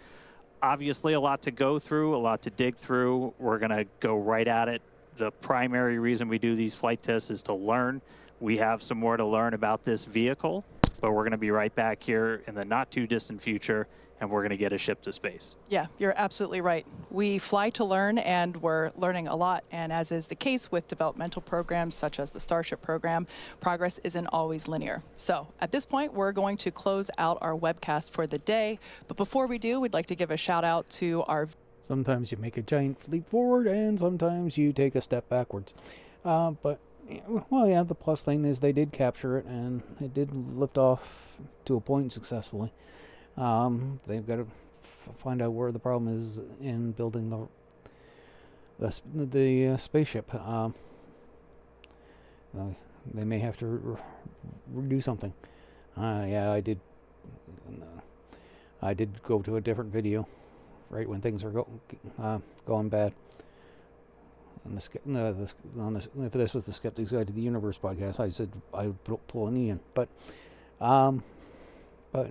Speaker 10: obviously a lot to go through, a lot to dig through. We're going to go right at it. The primary reason we do these flight tests is to learn. We have some more to learn about this vehicle, but we're going to be right back here in the not too distant future, and we're going to get a ship to space.
Speaker 12: Yeah, you're absolutely right. We fly to learn, and we're learning a lot. And as is the case with developmental programs such as the Starship program, progress isn't always linear. So at this point, we're going to close out our webcast for the day. But before we do, we'd like to give a shout out to our...
Speaker 6: Sometimes you make a giant leap forward, and sometimes you take a step backwards. But, well, yeah, the plus thing is they did capture it, and it did lift off to a point successfully. They've got to find out where the problem is in building the spaceship. They may have to do something. Yeah, I did go to a different video right when things are going bad. And if this was the Skeptic's Guide to the Universe podcast, I said I would pull an Ian, but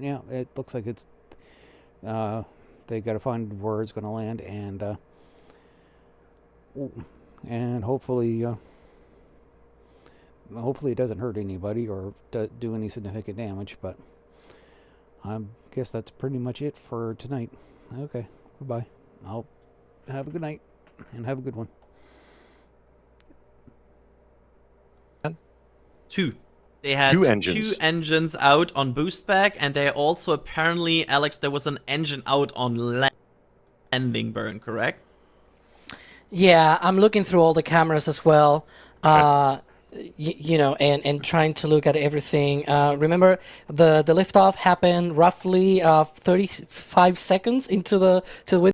Speaker 6: yeah, it looks like it's they got to find where it's going to land, and hopefully it doesn't hurt anybody or do any significant damage. But I guess that's pretty much it for tonight. Okay, goodbye. I'll have a good night and have a good one.
Speaker 1: They had
Speaker 2: 2 engines.
Speaker 1: 2 engines out on boost back, and they also apparently, Alex, there was an engine out on landing burn, correct?
Speaker 3: Yeah, I'm looking through all the cameras as well. You know, and trying to look at everything. Remember, the liftoff happened roughly 35 seconds into the window.